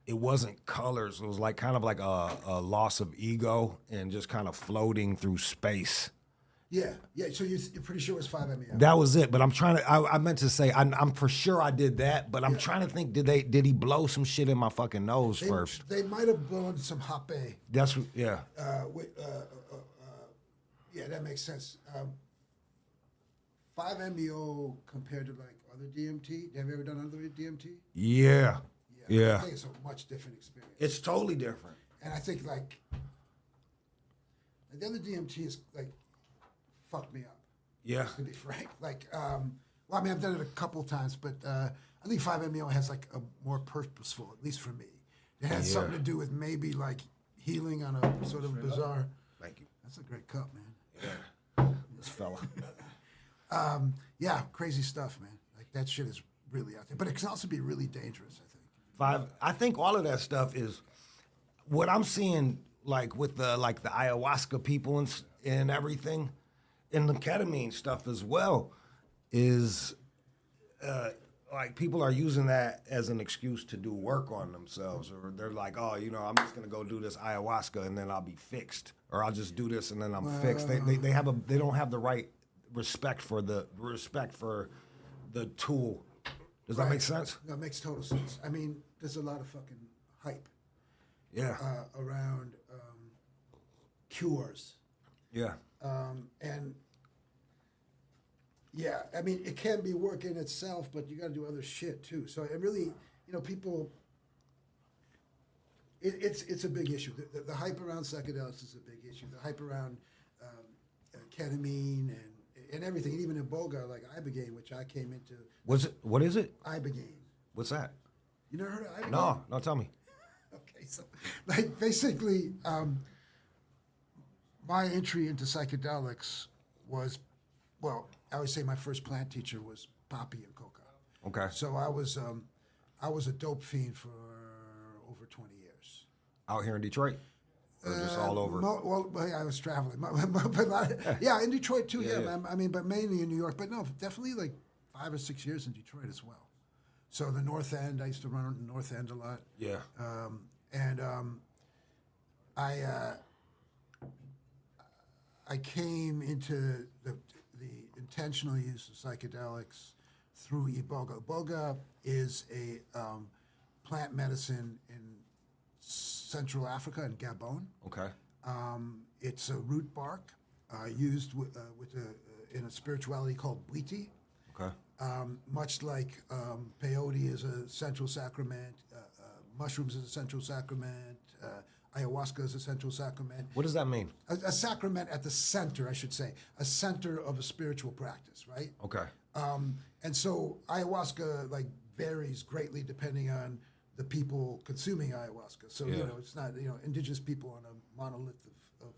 It wasn't colors. It was like kind of like a loss of ego and just kind of floating through space. Yeah. So you're pretty sure it was 5-MeO. That was it. But I'm trying to. I meant to say I'm for sure I did that. But I'm trying to think. Did he blow some shit in my fucking nose first? They might have blown some hape. That's yeah. Yeah, that makes sense. 5-MeO compared to like other DMT. Have you ever done other DMT? Yeah. I think it's a much different experience. It's totally different. And I think like the other DMT is like fucked me up. Yeah. To be frank, like, well, I mean, I've done it a couple of times, but I think 5-MeO has like a more purposeful, at least for me. It has something to do with maybe like healing on a sort of bizarre. Thank you. That's a great cup, man. Yeah. This fella. Yeah, crazy stuff, man. Like that shit is really out there, but it can also be really dangerous. I think all of that stuff is what I'm seeing, like with the ayahuasca people and everything, and the ketamine stuff as well, is like people are using that as an excuse to do work on themselves, or they're like, oh, I'm just gonna go do this ayahuasca and then I'll be fixed, or I'll just do this and then I'm fixed. They don't have the right respect for the tool. Does that make sense? No, it makes total sense. I mean, there's a lot of fucking hype. Yeah. Around cures. Yeah. And yeah, I mean, it can be work in itself, but you got to do other shit too. So it really, people. It's a big issue. The hype around psychedelics is a big issue. The hype around ketamine and everything, and even Iboga, like Iboga, which I came into. What is it? Iboga. What's that? You never heard of Iboga? No, tell me. Okay, so like basically, my entry into psychedelics was, well, I would say my first plant teacher was poppy and coca. Okay. So I was a dope fiend for over 20 years. Out here in Detroit? Or just all over? I was traveling. Yeah, in Detroit too, yeah. Man. I mean, but mainly in New York. But no, definitely like 5 or 6 years in Detroit as well. So the North End, I used to run the North End a lot. Yeah. I came into the intentional use of psychedelics through Iboga. Iboga is a plant medicine in Central Africa and Gabon. Okay. It's a root bark used in a spirituality called Bwiti. Okay. Much like peyote is a central sacrament, mushrooms is a central sacrament, ayahuasca is a central sacrament. What does that mean? A sacrament at the center, I should say, a center of a spiritual practice, right? Okay. And so ayahuasca varies greatly depending on the people consuming ayahuasca. So it's not indigenous people on a monolith of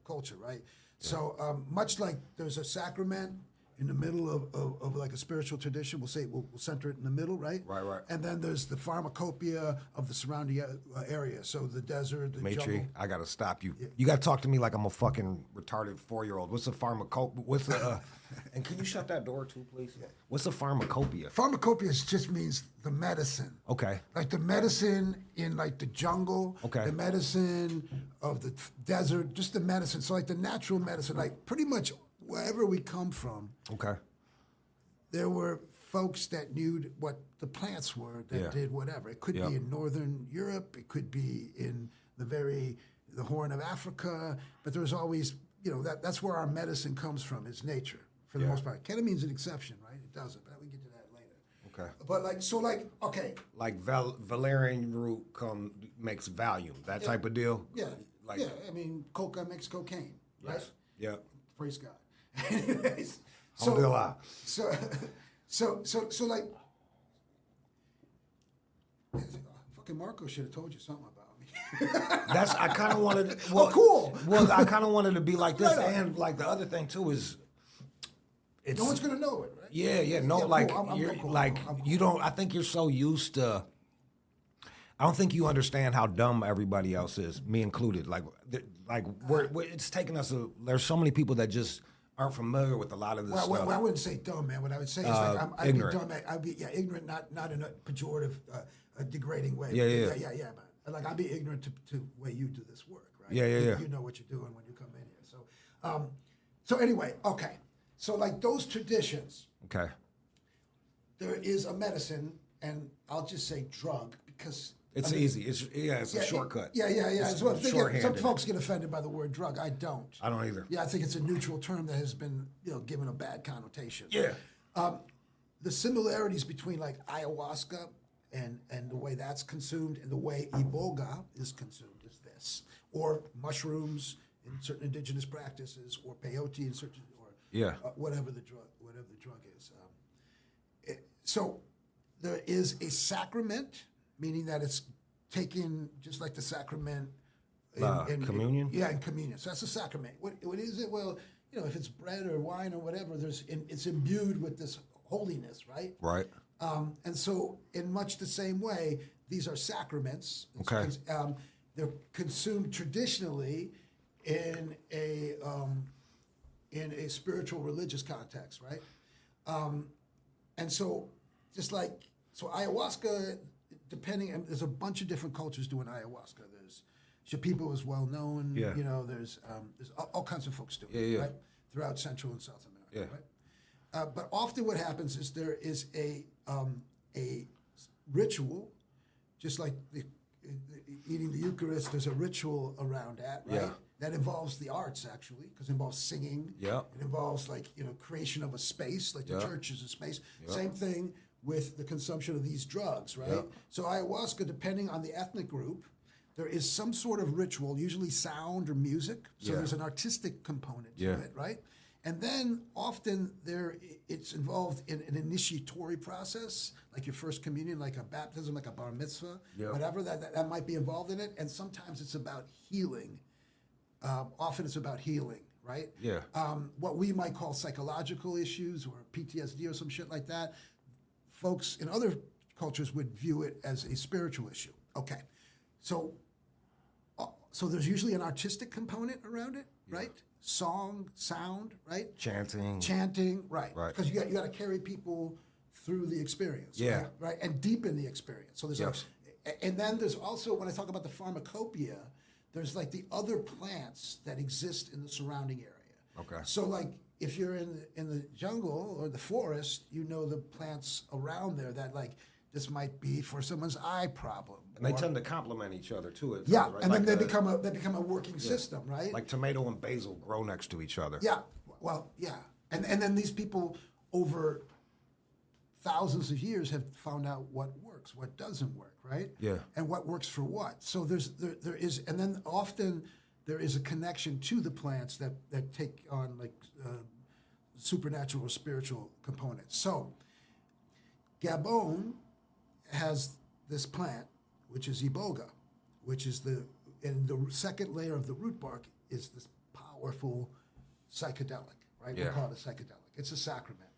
culture, right? Yeah. So much like there's a sacrament in the middle of like a spiritual tradition, we'll center it in the middle, right? Right. And then there's the pharmacopoeia of the surrounding area. So the desert, the Dimitri, jungle. I gotta stop you. Yeah. You gotta talk to me like I'm a fucking retarded 4-year-old. What's a pharmacopoeia? What's the? And can you shut that door too, please? Yeah. What's a pharmacopoeia? Pharmacopoeia just means the medicine. Okay. Like the medicine in like the jungle. Okay. The medicine of the desert, just the medicine. So like the natural medicine, like pretty much wherever we come from. Okay. There were folks that knew what the plants were that did whatever. It could be in Northern Europe. It could be in the Horn of Africa. But there was always, that's where our medicine comes from, is nature, for the most part. Ketamine's an exception, right? It doesn't, but we can get to that later. Okay. But okay. Like valerian root makes Valium, that type of deal? Yeah. I mean, coca makes cocaine, right? Yeah. Praise God. So like, fucking Marco should have told you something about me. I kind of wanted. Well, cool. Well, I kind of wanted to be like this, Right. and like the other thing too is, it's No one's gonna know it, right? yeah, no, cool. like I'm cool. you don't. I think you're so used to. I don't think you understand how dumb everybody else is, me included. It's taking us. There's so many people that just aren't familiar with a lot of this stuff. Well, I wouldn't say dumb, man. What I would say is I'd ignorant. be dumb. I'd be ignorant, not in a pejorative, a degrading way. Yeah. Man. Like I'd be ignorant to the way you do this work, right? Yeah. You know what you're doing when you come in here. So anyway, okay. So like those traditions, Okay. there is a medicine, and I'll just say drug because. It's easy. It's a shortcut. It's some folks get offended by the word drug. I don't. I don't either. Yeah, I think it's a neutral term that has been, given a bad connotation. Yeah. The similarities between like ayahuasca and the way that's consumed and the way Iboga is consumed is this, or mushrooms in certain indigenous practices, or peyote in certain, or whatever the drug is. So there is a sacrament, meaning that it's taken just like the sacrament in communion? In communion. So that's a sacrament. What is it? Well, if it's bread or wine or whatever, it's imbued with this holiness, right? Right. And so in much the same way, these are sacraments. Okay. They're consumed traditionally in a spiritual religious context, right? And so ayahuasca, there's a bunch of different cultures doing ayahuasca. There's Shipibo is well known. Yeah. There's all kinds of folks doing it, right? Throughout Central and South America, right? But often what happens is there is a ritual, just like eating the Eucharist. There's a ritual around that, right? Yeah. That involves the arts, actually, because it involves singing. Yeah. It involves creation of a space, like the church is a space. Yeah. Same thing with the consumption of these drugs, right? Yeah. So ayahuasca, depending on the ethnic group, there is some sort of ritual, usually sound or music. So there's an artistic component to it, right? And then often it's involved in an initiatory process, like your first communion, like a baptism, like a bar mitzvah, whatever that might be involved in it. And sometimes it's about healing. Often it's about healing, right? Yeah. What we might call psychological issues or PTSD or some shit like that. Folks in other cultures would view it as a spiritual issue. Okay, so there's usually an artistic component around it, right? Song, sound, right? Chanting, right? Right. Because you got to carry people through the experience, right? And deepen the experience. So there's and then there's also, when I talk about the pharmacopoeia, there's like the other plants that exist in the surrounding area. Okay. So like, if you're in the jungle or the forest, the plants around there that this might be for someone's eye problem. And they tend to complement each other too. Yeah, right? and then they become a working system, right? Like tomato and basil grow next to each other. Yeah, well, yeah, and then these people over thousands of years have found out what works, what doesn't work, right? Yeah. And what works for what. So there is, and then often there is a connection to the plants that take on supernatural or spiritual components. So Gabon has this plant, which is Iboga, which is and the second layer of the root bark is this powerful psychedelic, right? Yeah. We call it a psychedelic. It's a sacrament.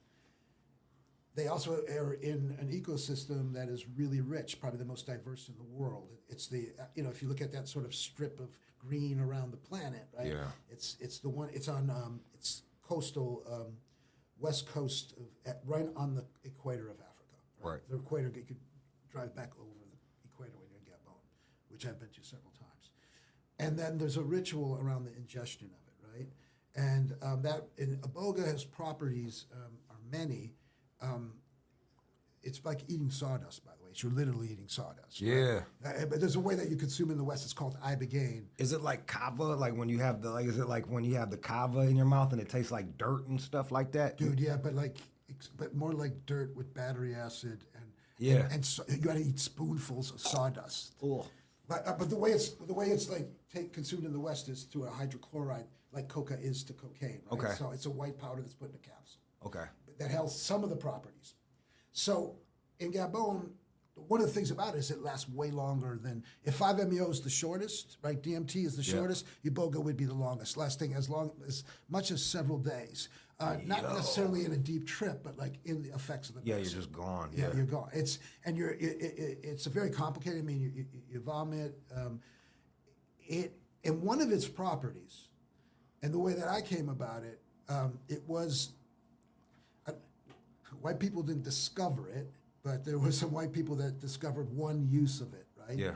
They also are in an ecosystem that is really rich, probably the most diverse in the world. It's if you look at that sort of strip of green around the planet, right? Yeah. It's the one. It's on it's coastal, west coast right on the equator of Africa. Right. The equator. You could drive back over the equator when you're in Gabon, which I've been to several times. And then there's a ritual around the ingestion of it, right? And that in Iboga has properties are many. It's like eating sawdust, by the way. You're literally eating sawdust. Yeah. Right? But there's a way that you consume in the West. It's called Ibogaine. Is it like kava? Like when you have is it like when you have the kava in your mouth and it tastes like dirt and stuff like that? Dude, yeah, but more like dirt with battery acid and so you got to eat spoonfuls of sawdust. Ugh. But the way it's consumed in the West is through a hydrochloride, like coca is to cocaine. Right? Okay. So it's a white powder that's put in a capsule. Okay. That has some of the properties. So in Gabon, one of the things about it is it lasts way longer than, if 5-MeO is the shortest, right? DMT is the shortest, Iboga would be the longest, lasting as much as several days. Not necessarily in a deep trip, but like in the effects of the Yeah, medicine. you're just gone. Yeah, Yeah, you're gone. It's a very complicated. I mean, you vomit. And one of its properties, and the way that I came about it, it was white people didn't discover it, but there were some white people that discovered one use of it, right? Yeah.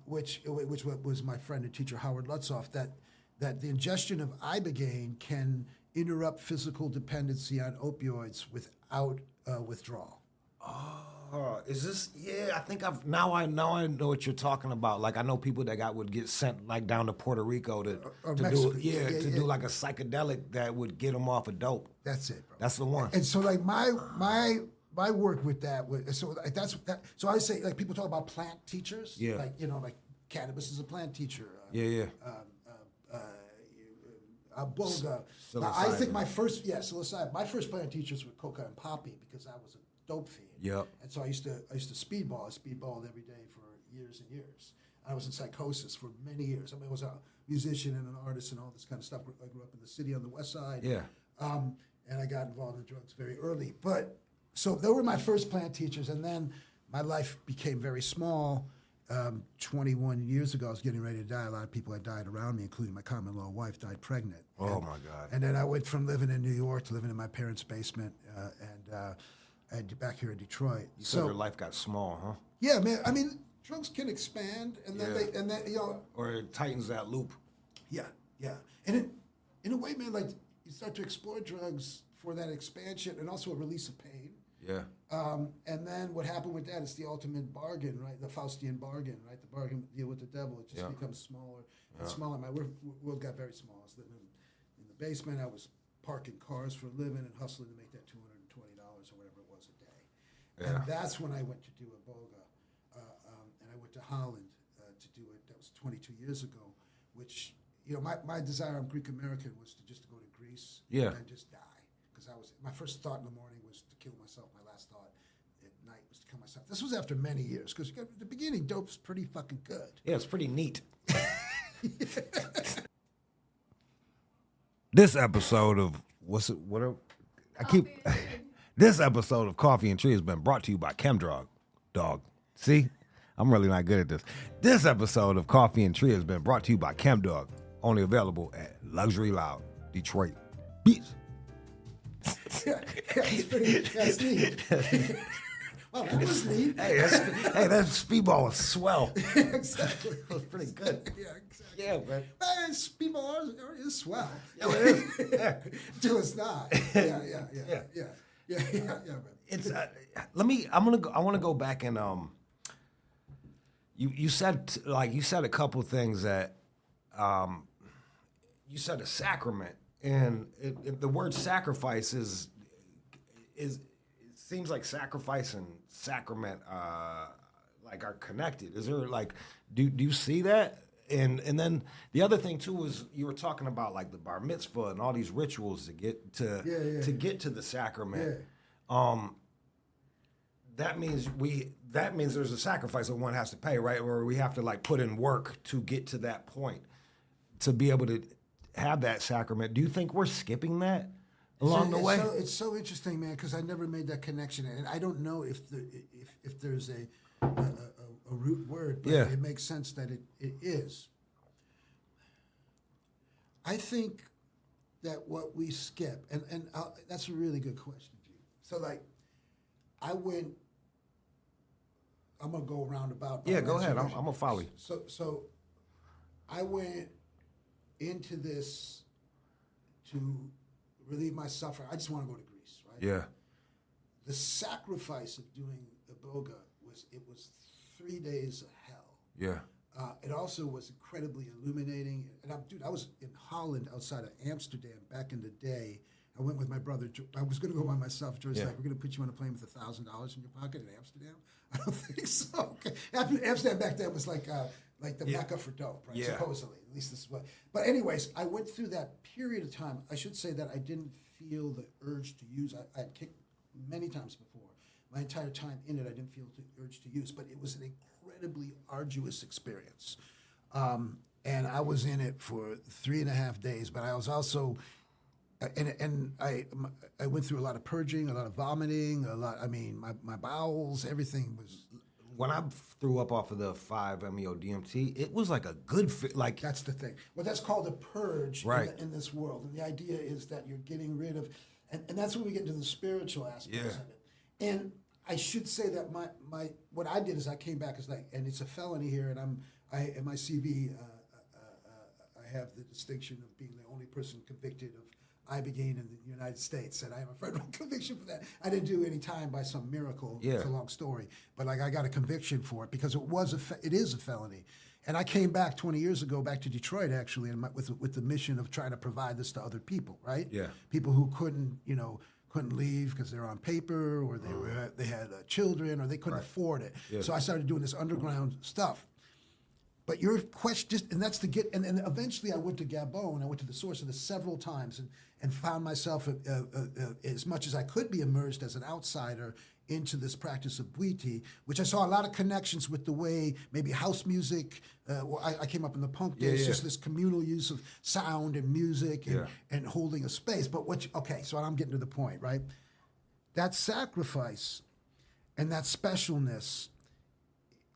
Which was my friend and teacher Howard Lutzoff, that the ingestion of Ibogaine can interrupt physical dependency on opioids without withdrawal. Oh, is this? Yeah, I think I know what you're talking about. Like I know people that would get sent like down to Puerto Rico to Mexico. do do like a psychedelic that would get them off of dope. That's it, bro. That's the one. And so like my work with that was so I say like people talk about plant teachers. Yeah. Like like cannabis is a plant teacher. Yeah. Iboga. I think my first psilocybin. My first plant teachers were coca and poppy because I was a dope fiend. Yep. And so I used to speedball. I speedballed every day for years and years. I was in psychosis for many years. I mean, I was a musician and an artist and all this kind of stuff. I grew up in the city on the west side. Yeah. And I got involved in drugs very early. But so they were my first plant teachers, and then my life became very small. 21 years ago, I was getting ready to die. A lot of people had died around me, including my common-law wife, died pregnant. Oh, my God. And then I went from living in New York to living in my parents' basement and back here in Detroit. You said your life got small, huh? Yeah, man. I mean, drugs can expand, and then or it tightens that loop. Yeah. And in a way, man, like you start to explore drugs for that expansion and also a release of pain. Yeah. And then what happened with that is the ultimate bargain, right? The Faustian bargain, right? The bargain deal with the devil. It just becomes smaller and smaller. My world got very small. I was living in the basement. I was parking cars for a living and hustling to make that $220 or whatever it was a day. Yeah. And that's when I went to do Iboga. And I went to Holland to do it. That was 22 years ago, which, my desire, I'm Greek American, was to just go to Greece and just die. Because my first thought in the morning was to kill myself. My last thought at night was to kill myself. This was after many years, because at the beginning, dope's pretty fucking good. Yeah, it's pretty neat. This episode of this episode of Coffee and Tree has been brought to you by ChemDrug. Dog. See? I'm really not good at this. This episode of Coffee and Tree has been brought to you by ChemDrug. Only available at Luxury Loud, Detroit. Peace. That's neat. Well, that was neat. That speedball was swell. Exactly. It was pretty good. Yeah, exactly. Yeah, man. Man, speedball is swell. Yeah, it is. Yeah. Till it's not. Yeah, man. It's I want to go back and you said a couple things that you said a sacrament. And the word sacrifice is it seems like sacrifice and sacrament like are connected. Is there like do you see that? And then the other thing too was you were talking about like the bar mitzvah and all these rituals to get to get to the sacrament. Yeah. That means there's a sacrifice that one has to pay, right? Or we have to like put in work to get to that point to be able to have that sacrament. Do you think we're skipping that along the way? It's so interesting, man, because I never made that connection, and I don't know if there's a root word, but it makes sense that it is. I think that what we skip, and that's a really good question, Jude. So, like, I'm gonna go roundabout. Yeah, go ahead. I'm gonna follow you. So, I went into this to relieve my suffering. I just want to go to Greece, right? Yeah. The sacrifice of doing Iboga was 3 days of hell. Yeah. It also was incredibly illuminating. And I was in Holland outside of Amsterdam back in the day. I went with my brother. I was going to go by myself. George's like, we're going to put you on a plane with $1,000 in your pocket in Amsterdam. I don't think so. Okay. Amsterdam back then was like the Mecca for dope, right? Yeah. Supposedly. At least this is what. But anyways, I went through that period of time. I should say that I didn't feel the urge to use. I had kicked many times before. My entire time in it, I didn't feel the urge to use. But it was an incredibly arduous experience. And I was in it for 3.5 days. But I was also and I went through a lot of purging, a lot of vomiting, I mean, my bowels, everything was. When I threw up off of the 5-MeO DMT, it was like a good like. That's the thing. Well, that's called a purge Right. in this world. And the idea is that you're getting rid of, and that's when we get into the spiritual aspects of it. And I should say that what I did is I came back as and it's a felony here, and in my CV, I have the distinction of being the only person convicted of Iboga in the United States, and I have a federal conviction for that. I didn't do any time by some miracle. Yeah. It's a long story, but I got a conviction for it because it is a felony. And I came back 20 years ago, back to Detroit actually, and with the mission of trying to provide this to other people, right? Yeah. People who couldn't leave because they're on paper, or they had children, or they couldn't afford it. Yeah. So I started doing this underground stuff. But your question, and that's to get, and eventually I went to Gabon. I went to the source of this several times, and found myself as much as I could be immersed as an outsider into this practice of Bwiti, which I saw a lot of connections with the way maybe house music. I came up in the punk days, just this communal use of sound and music and holding a space. But so I'm getting to the point, right? That sacrifice and that specialness,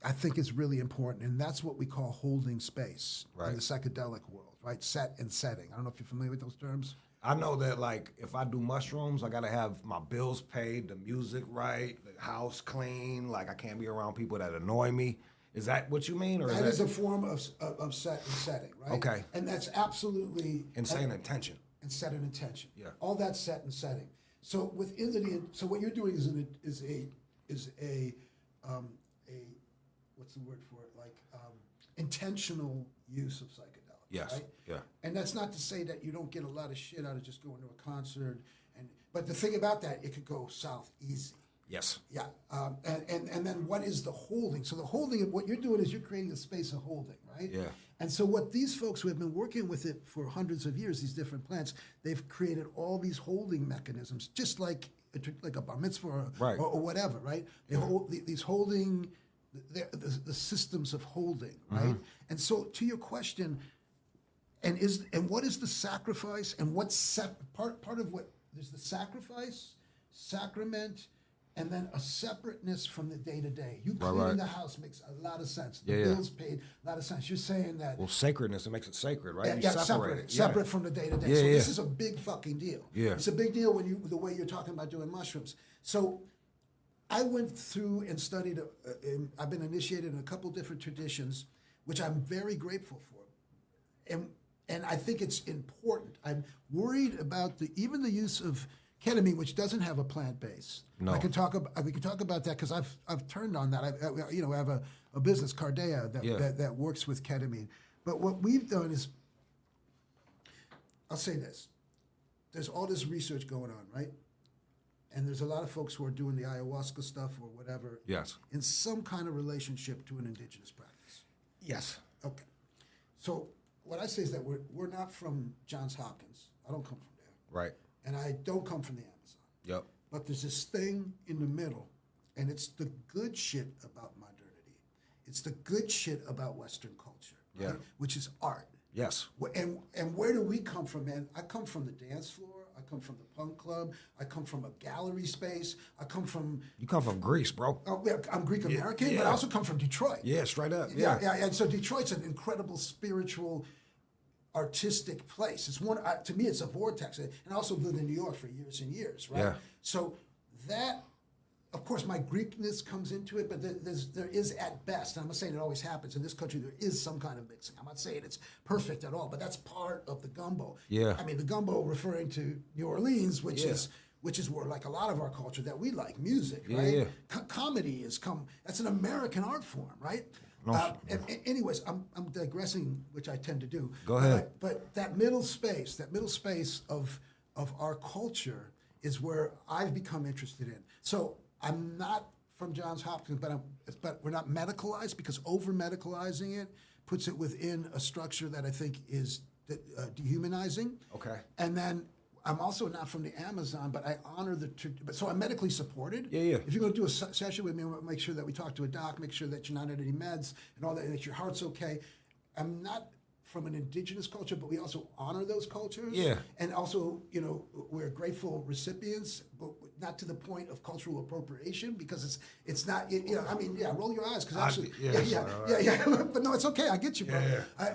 I think, is really important, and that's what we call holding space in the psychedelic world, right? Set and setting. I don't know if you're familiar with those terms. I know that, like, if I do mushrooms, I gotta have my bills paid, the music right, the house clean. Like, I can't be around people that annoy me. Is that what you mean, or that is a form of set and setting, right? Okay. And that's absolutely and setting intention. And set an intention. Yeah. All that set and setting. So so what you're doing is a what's the word for it? Like intentional use of psychedelics. Yes. Right? Yeah. And that's not to say that you don't get a lot of shit out of just going to a concert. But the thing about that, it could go south easy. Yes. Yeah. And then what is the holding? So the holding, what you're doing is you're creating a space of holding, right? Yeah. And so what these folks who have been working with it for hundreds of years, these different plants, they've created all these holding mechanisms, just like a bar mitzvah or whatever, right? They hold these holding, the systems of holding, right? And so to your question, and what is the sacrifice, and what's part of what there's the sacrifice, sacrament, and then a separateness from the day-to-day. You cleaning the house makes a lot of sense. The bills paid, a lot of sense. You're saying that. Well, sacredness, it makes it sacred, right? Yeah, separate from the day-to-day. So this is a big fucking deal. Yeah. It's a big deal the way you're talking about doing mushrooms. So I went through and studied, I've been initiated in a couple different traditions, which I'm very grateful for. And I think it's important. I'm worried about even the use of ketamine, which doesn't have a plant base. No. We can talk about that because I've turned on that. I have a business, Cardea, that works with ketamine. But what we've done is, I'll say this: there's all this research going on, right? And there's a lot of folks who are doing the ayahuasca stuff or whatever. Yes. In some kind of relationship to an indigenous practice. Yes. Okay. So what I say is that we're not from Johns Hopkins. I don't come from there. Right. And I don't come from the Amazon. Yep. But there's this thing in the middle, and it's the good shit about modernity. It's the good shit about Western culture, right? Which is art. Yes. And where do we come from, man? I come from the dance floor. I come from the punk club. I come from a gallery space. I come from... You come from Greece, bro. Oh, yeah, I'm Greek-American, but I also come from Detroit. Yeah, straight up. Yeah. And so Detroit's an incredible spiritual, artistic place. It's one to me. It's a vortex, and I also lived in New York for years and years, right? Yeah. So that, of course, my Greekness comes into it, but there is at best, and I'm not saying it always happens in this country. There is some kind of mixing. I'm not saying it's perfect at all, but that's part of the gumbo. Yeah. I mean, the gumbo referring to New Orleans, which is where, like a lot of our culture that we like, music, right? Yeah. Comedy that's an American art form, right? No. Anyways, I'm digressing, which I tend to do. Go ahead. But that middle space of our culture is where I've become interested in. So I'm not from Johns Hopkins, but we're not medicalized, because over-medicalizing it puts it within a structure that I think is dehumanizing. Okay. And then I'm also not from the Amazon, but I honor so I'm medically supported. Yeah. If you're going to do a session with me, make sure that we talk to a doc, make sure that you're not on any meds and all that, and that your heart's okay. I'm not from an indigenous culture, but we also honor those cultures. Yeah. And also, we're grateful recipients, but not to the point of cultural appropriation, because it's not, roll your eyes, because actually, but no, it's okay. I get you, bro. I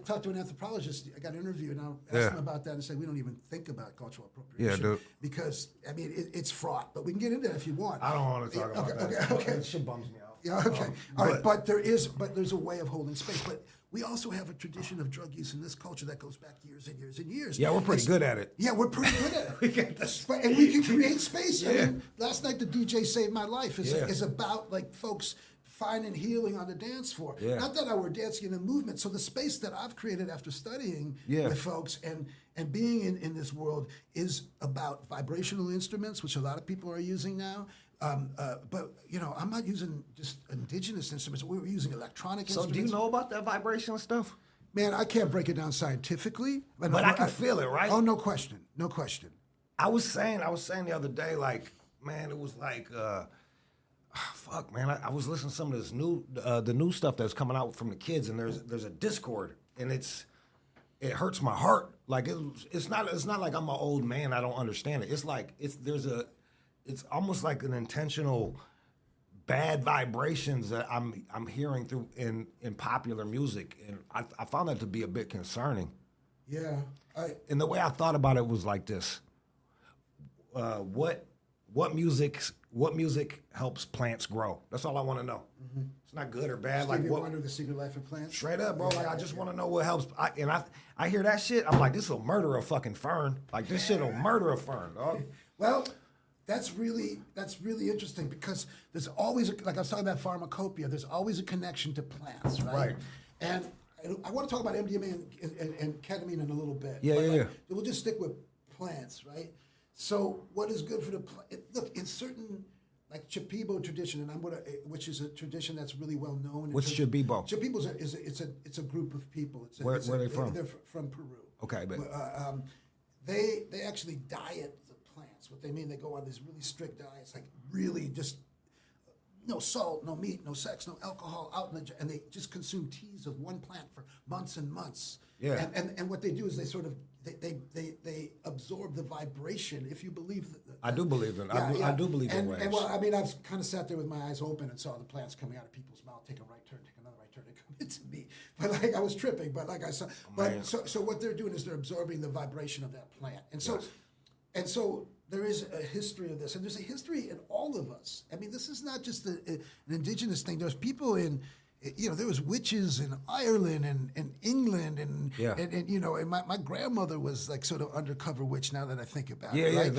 talked to an anthropologist. I got an interview, and I asked him about that, and said we don't even think about cultural appropriation. Yeah, dude. Because it's fraught, but we can get into that if you want. I don't want to talk about that. Okay. That shit bums me out. Yeah, okay. All right, but there's a way of holding space. But we also have a tradition of drug use in this culture that goes back years and years and years. Yeah, we're pretty good at it. Yeah, we're pretty good at it. And we can create space. Yeah. I mean, last night the DJ Saved My Life is about like folks finding healing on the dance floor. Yeah. Not that I were dancing in a movement. So the space that I've created after studying with folks and being in this world is about vibrational instruments, which a lot of people are using now. But I'm not using just indigenous instruments. We were using electronic instruments. So do you know about that vibrational stuff? Man, I can't break it down scientifically. But I can feel it, right? Oh, no question. No question. I was saying the other day, like, man, it was like, fuck, man. I was listening to some of this the new stuff that's coming out from the kids, and there's a discord, and it hurts my heart. Like it's not like I'm an old man. I don't understand it. It's like it's almost like an intentional bad vibrations that I'm hearing through in popular music, and I found that to be a bit concerning. Yeah, and the way I thought about it was like this: what music helps plants grow? That's all I want to know. Mm-hmm. It's not good or bad. Stevie Wonder, The Secret Life of Plants. Straight up, bro. Like I just want to know what helps. I hear that shit. I'm like, this will murder a fucking fern. Like this shit will murder a fern, dog. Well. That's really interesting, because there's always, like I was talking about pharmacopoeia, there's always a connection to plants, right? Right. And I want to talk about MDMA and ketamine in a little bit. Yeah. We'll just stick with plants, right? So what is good for the plant? Look, in certain, like Shipibo tradition, and which is a tradition that's really well known. What's Shipibo? Shipibo it's a group of people. Where are they from? They're from Peru. Okay, but they actually diet the plants. What they mean, they go on these really strict diets, like really just no salt, no meat, no sex, no alcohol, and they just consume teas of one plant for months and months. Yeah. And what they do is they sort of they absorb the vibration. If you believe that. I do believe in. I do believe in waves. And well, I mean, I've kind of sat there with my eyes open and saw the plants coming out of people's mouth, take a right turn, take another right turn, and come into me. But like I was tripping. But like I saw. But so what they're doing is they're absorbing the vibration of that plant. And so, yes. There is a history of this, and there's a history in all of us. I mean, this is not just an indigenous thing. There's people in, there was witches in Ireland and England, and my grandmother was like sort of undercover witch. Now that I think about it, right?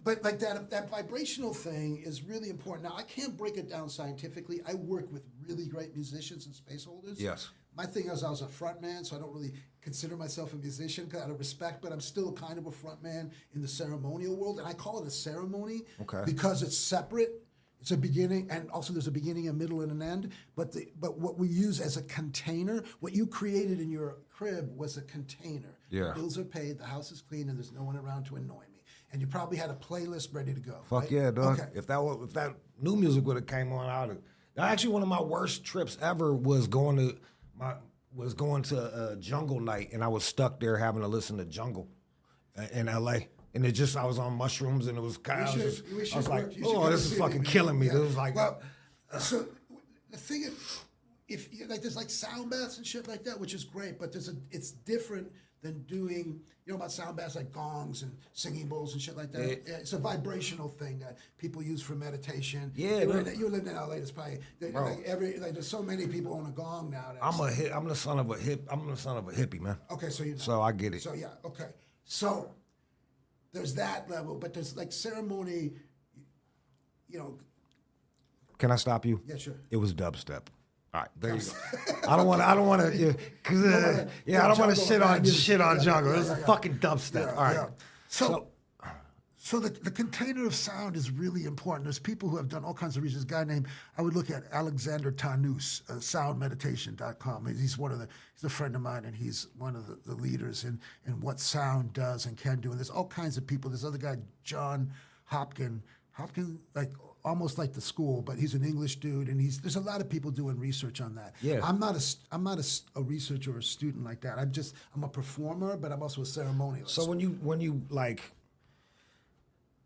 But like that vibrational thing is really important. Now I can't break it down scientifically. I work with really great musicians and space holders. Yes. My thing is I was a front man, so I don't really consider myself a musician out of respect, but I'm still kind of a front man in the ceremonial world, and I call it a ceremony because it's separate. It's a beginning, and also there's a beginning, a middle, and an end. But what we use as a container, what you created in your crib was a container. Yeah. The bills are paid, the house is clean, and there's no one around to annoy me. And you probably had a playoff ready to go. Fuck right? Yeah, dog. Okay. If that new music would have came on, actually one of my worst trips ever was going to Jungle Night, and I was stuck there having to listen to Jungle in L.A. And I was on mushrooms, and it was kind of, I was like, this is fucking killing me. Yeah. It was like, so the thing is, if there's like sound baths and shit like that, which is great, but it's different than doing, about sound baths like gongs and singing bowls and shit like that. It's a vibrational thing that people use for meditation. Yeah, you live in LA. It's probably there's so many people on a gong now. I'm the son of a hippie, man. Okay, so So I get it. So yeah, okay. So there's that level, but there's like ceremony. Can I stop you? Yeah, sure. It was dubstep. All right, there you go. I don't want to, I don't want to shit on jungle. This is fucking dubstep. Yeah, all right. Yeah. So the container of sound is really important. There's people who have done all kinds of research. This guy named, I would look at Alexander Tanous, soundmeditation.com. He's a friend of mine, and he's one of the leaders in what sound does and can do. And there's all kinds of people. There's other guy, John Hopkins, Hopkins, like almost like the school, but he's an English dude, and there's a lot of people doing research on that. Yeah. I'm not a researcher or a student like that. I'm a performer, but I'm also a ceremonialist. So when you like,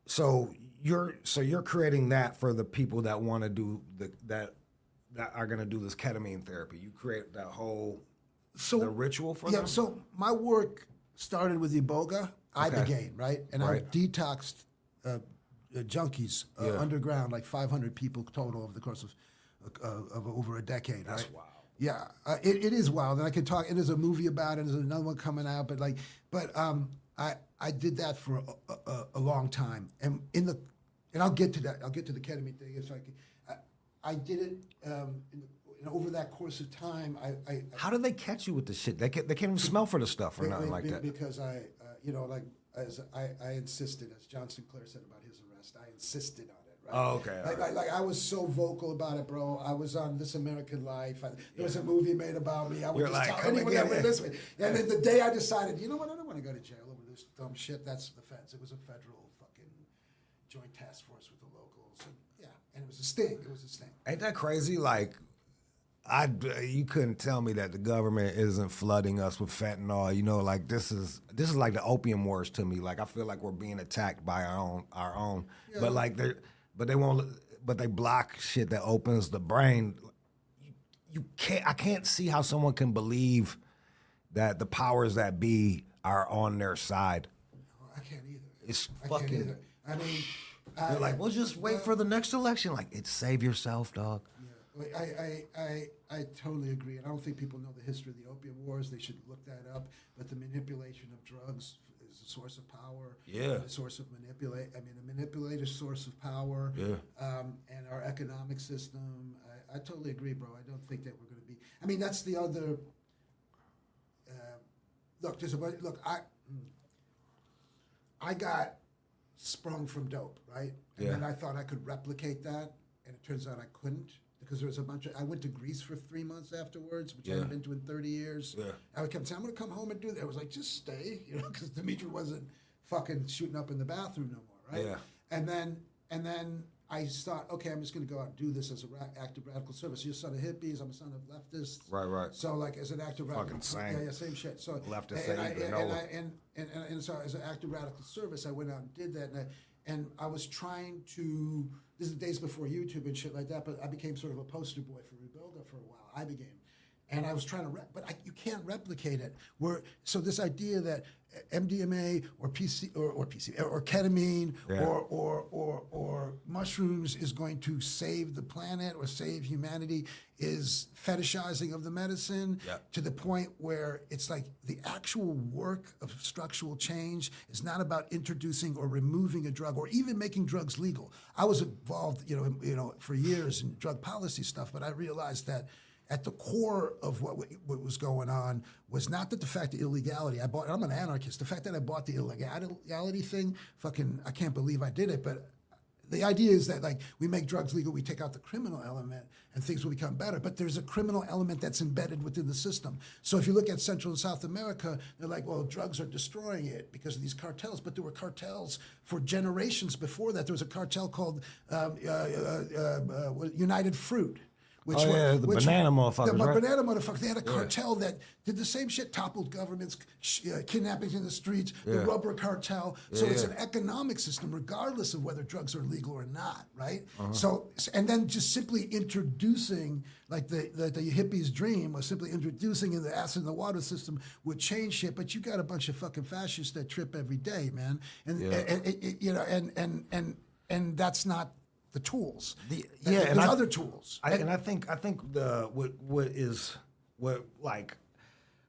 so you're creating that for the people that want to do that are going to do this ketamine therapy. You create that whole the ritual for them. Yeah. So my work started with Iboga, Iboga, right? And I detoxed junkies underground, like 500 people total over the course of over a decade. That's right? wild. Yeah, it is wild, and I could talk. And there's a movie about it. There's another one coming out, I did that for a long time, and I'll get to that. I'll get to the ketamine thing. It's like I did it over that course of time. How did they catch you with the shit? They can't even smell for the stuff or nothing like that. Because I insisted, as John Sinclair said about his arrest, I insisted on it. Right? Oh, okay. Like I was so vocal about it, bro. I was on This American Life. There was a movie made about me. I would just tell anyone that would listen. And then the day I decided, you know what, I don't want to go to jail over this dumb shit. That's the feds. It was a federal fucking joint task force with the locals. And it was a sting. It was a sting. Ain't that crazy? Like, you couldn't tell me that the government isn't flooding us with fentanyl. You know, like this is like the opium wars to me. Like I feel like we're being attacked by our own. Yeah. But like they block shit that opens the brain. I can't see how someone can believe that the powers that be are on their side. I can't either. It's I fucking. Can't either. I mean, they're like, well, just wait for the next election. Like, it's save yourself, dog. I totally agree, and I don't think people know the history of the opium wars. They should look that up. But the manipulation of drugs is a source of power. Yeah. A source of a manipulative source of power. Yeah. And our economic system. I totally agree, bro. I don't think that we're going to be. I mean, that's the other. I got sprung from dope, right? And then I thought I could replicate that, and it turns out I couldn't. Because there was a bunch of, I went to Greece for 3 months afterwards, which I hadn't been to in 30 years. Yeah. I would kept saying, I'm going to come home and do that. I was like, just stay, because Dimitri wasn't fucking shooting up in the bathroom no more, right? Yeah. And then I thought, okay, I'm just going to go out and do this as an act of radical service. You're a son of hippies, I'm a son of leftists. Right. So like as an act of radical service. Yeah, same shit. So leftist and so as an act of radical service, I went out and did that, and I was trying to. This is the days before YouTube and shit like that, but I became sort of a poster boy for Iboga for a while. I began. And I was trying to, you can't replicate it. So this idea that MDMA or ketamine or mushrooms is going to save the planet or save humanity is fetishizing of the medicine to the point where it's like the actual work of structural change is not about introducing or removing a drug or even making drugs legal. I was involved, for years in drug policy stuff, but I realized that at the core of what was going on was not that the fact of illegality. I'm an anarchist. The fact that I bought the illegality thing, I can't believe I did it. But the idea is that like we make drugs legal, we take out the criminal element, and things will become better. But there's a criminal element that's embedded within the system. So if you look at Central and South America, they're like, well, drugs are destroying it because of these cartels. But there were cartels for generations before that. There was a cartel called United Fruit. Banana motherfuckers, right? Banana motherfuckers. They had a cartel that did the same shit, toppled governments, kidnappings in the streets, the rubber cartel. So it's an economic system, regardless of whether drugs are legal or not, right? So, and then just simply introducing, like the hippies' dream was simply introducing in the acid in the water system would change shit. But you got a bunch of fucking fascists that trip every day, man, and that's not the tools. There's other tools. I think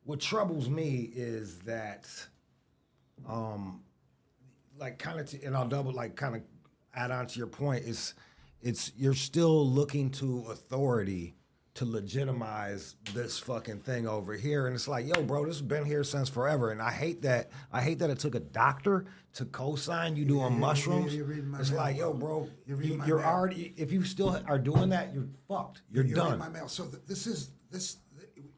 what troubles me is that, and I'll double kind of add on to your point it's you're still looking to authority to legitimize this fucking thing over here, and it's like, yo, bro, this has been here since forever, and I hate that it took a doctor to co-sign you doing mushrooms. It's like, yo, bro, you're already, if you still are doing that, you're fucked. You're done. My mail. So this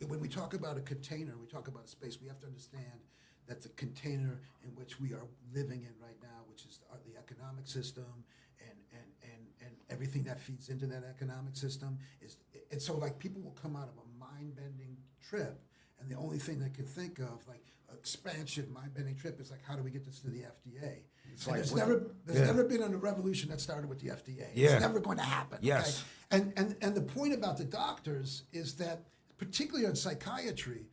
when we talk about a container, we talk about a space. We have to understand that the container in which we are living in right now, which is the economic system, and everything that feeds into that economic system is, and so like people will come out of a mind-bending trip, and the only thing they can think of, like expansive mind-bending trip, is like, how do we get this to the FDA? There's never been a revolution that started with the FDA. Yeah. It's never going to happen. Yes. Okay? And the point about the doctors is that, particularly on psychiatry,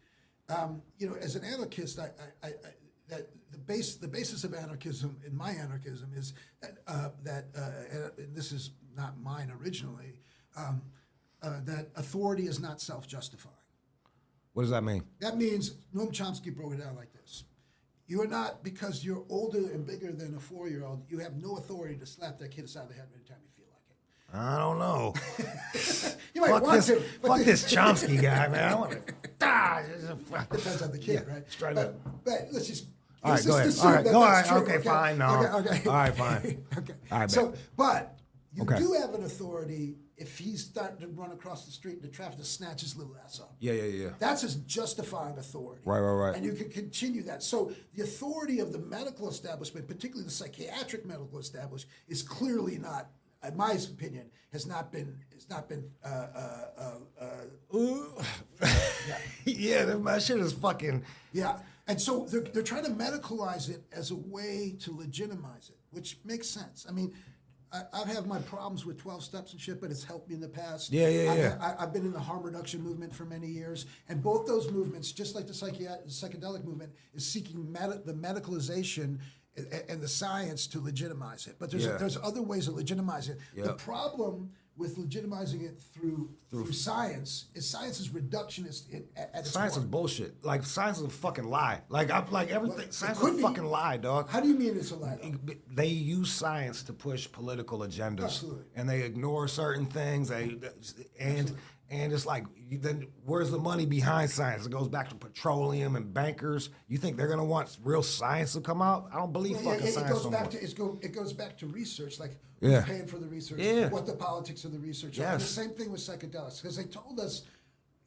as an anarchist, that the basis of anarchism, in my anarchism, is that and this is not mine originally, that authority is not self-justifying. What does that mean? That means Noam Chomsky broke it down like this. You are not, because you're older and bigger than a 4-year-old, you have no authority to slap that kid aside the head anytime you feel like it. I don't know. You might want to. Fuck this Chomsky guy, man. I want to die. Depends on the kid, right? Straight up. But let's just. All right, let's go ahead. just All right, assume go that's ahead. true, Okay, fine. No. Okay. All right, fine. Okay. All right, so, but you Okay. do have an authority if he's starting to run across the street in the traffic to snatch his little ass up. Yeah. That's his justifying authority. Right. And you can continue that. So the authority of the medical establishment, particularly the psychiatric medical establishment, is clearly not, in my opinion, has not been. Yeah, that shit is fucking. Yeah. And so they're trying to medicalize it as a way to legitimize it, which makes sense. I mean, I have my problems with 12 steps and shit, but it's helped me in the past. Yeah. I've been in the harm reduction movement for many years, and both those movements, just like the psychedelic movement, is seeking the medicalization and the science to legitimize it. But there's other ways of legitimizing it. Yep. The problem with legitimizing it through science is reductionist at its Science core. is bullshit. Like science is a fucking lie. Like everything. Science could is a be. fucking lie, dog. How do you mean it's a lie? They use science to push political agendas, Absolutely. and they ignore certain things. And it's like, then where's the money behind science? It goes back to petroleum and bankers. You think they're gonna want real science to come out? I don't believe fucking science no more. It goes back to research, like Yeah. who's paying for the research, Yeah. what the politics of the research are. Yes. And the same thing with psychedelics, because they told us,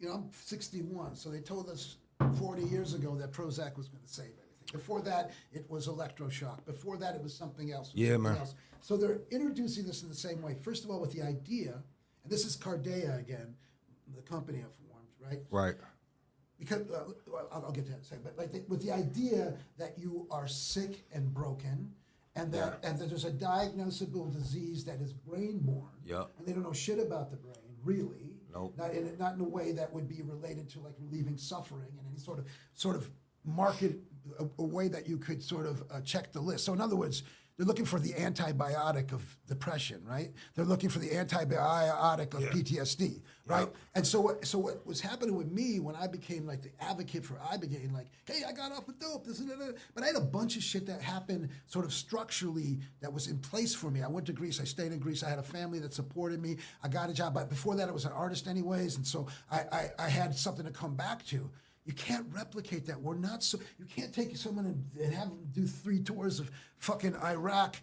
I'm 61, so they told us 40 years ago that Prozac was going to save everything. Before that, it was electroshock. Before that, it was something else. Else. So they're introducing this in the same way. First of all, with the idea, and this is Cardea again, the company I formed, right? Right. Because I'll get to that in a second, but with the idea that you are sick and broken, and that there's a diagnosable disease that is brain-born, Yep. and they don't know shit about the brain, really. Nope. Not in a way that would be related to like relieving suffering and any sort of market a way that you could sort of check the list. So in other words, they're looking for the antibiotic of depression, right? They're looking for the antibiotic of PTSD, right? Yep. And so what was happening with me when I became like the advocate for Iboga, like, hey, I got off of dope, this and that, but I had a bunch of shit that happened sort of structurally that was in place for me. I went to Greece, I stayed in Greece, I had a family that supported me, I got a job, but before that I was an artist anyways, and so I had something to come back to. You can't replicate that. You can't take someone and have them do 3 tours of fucking Iraq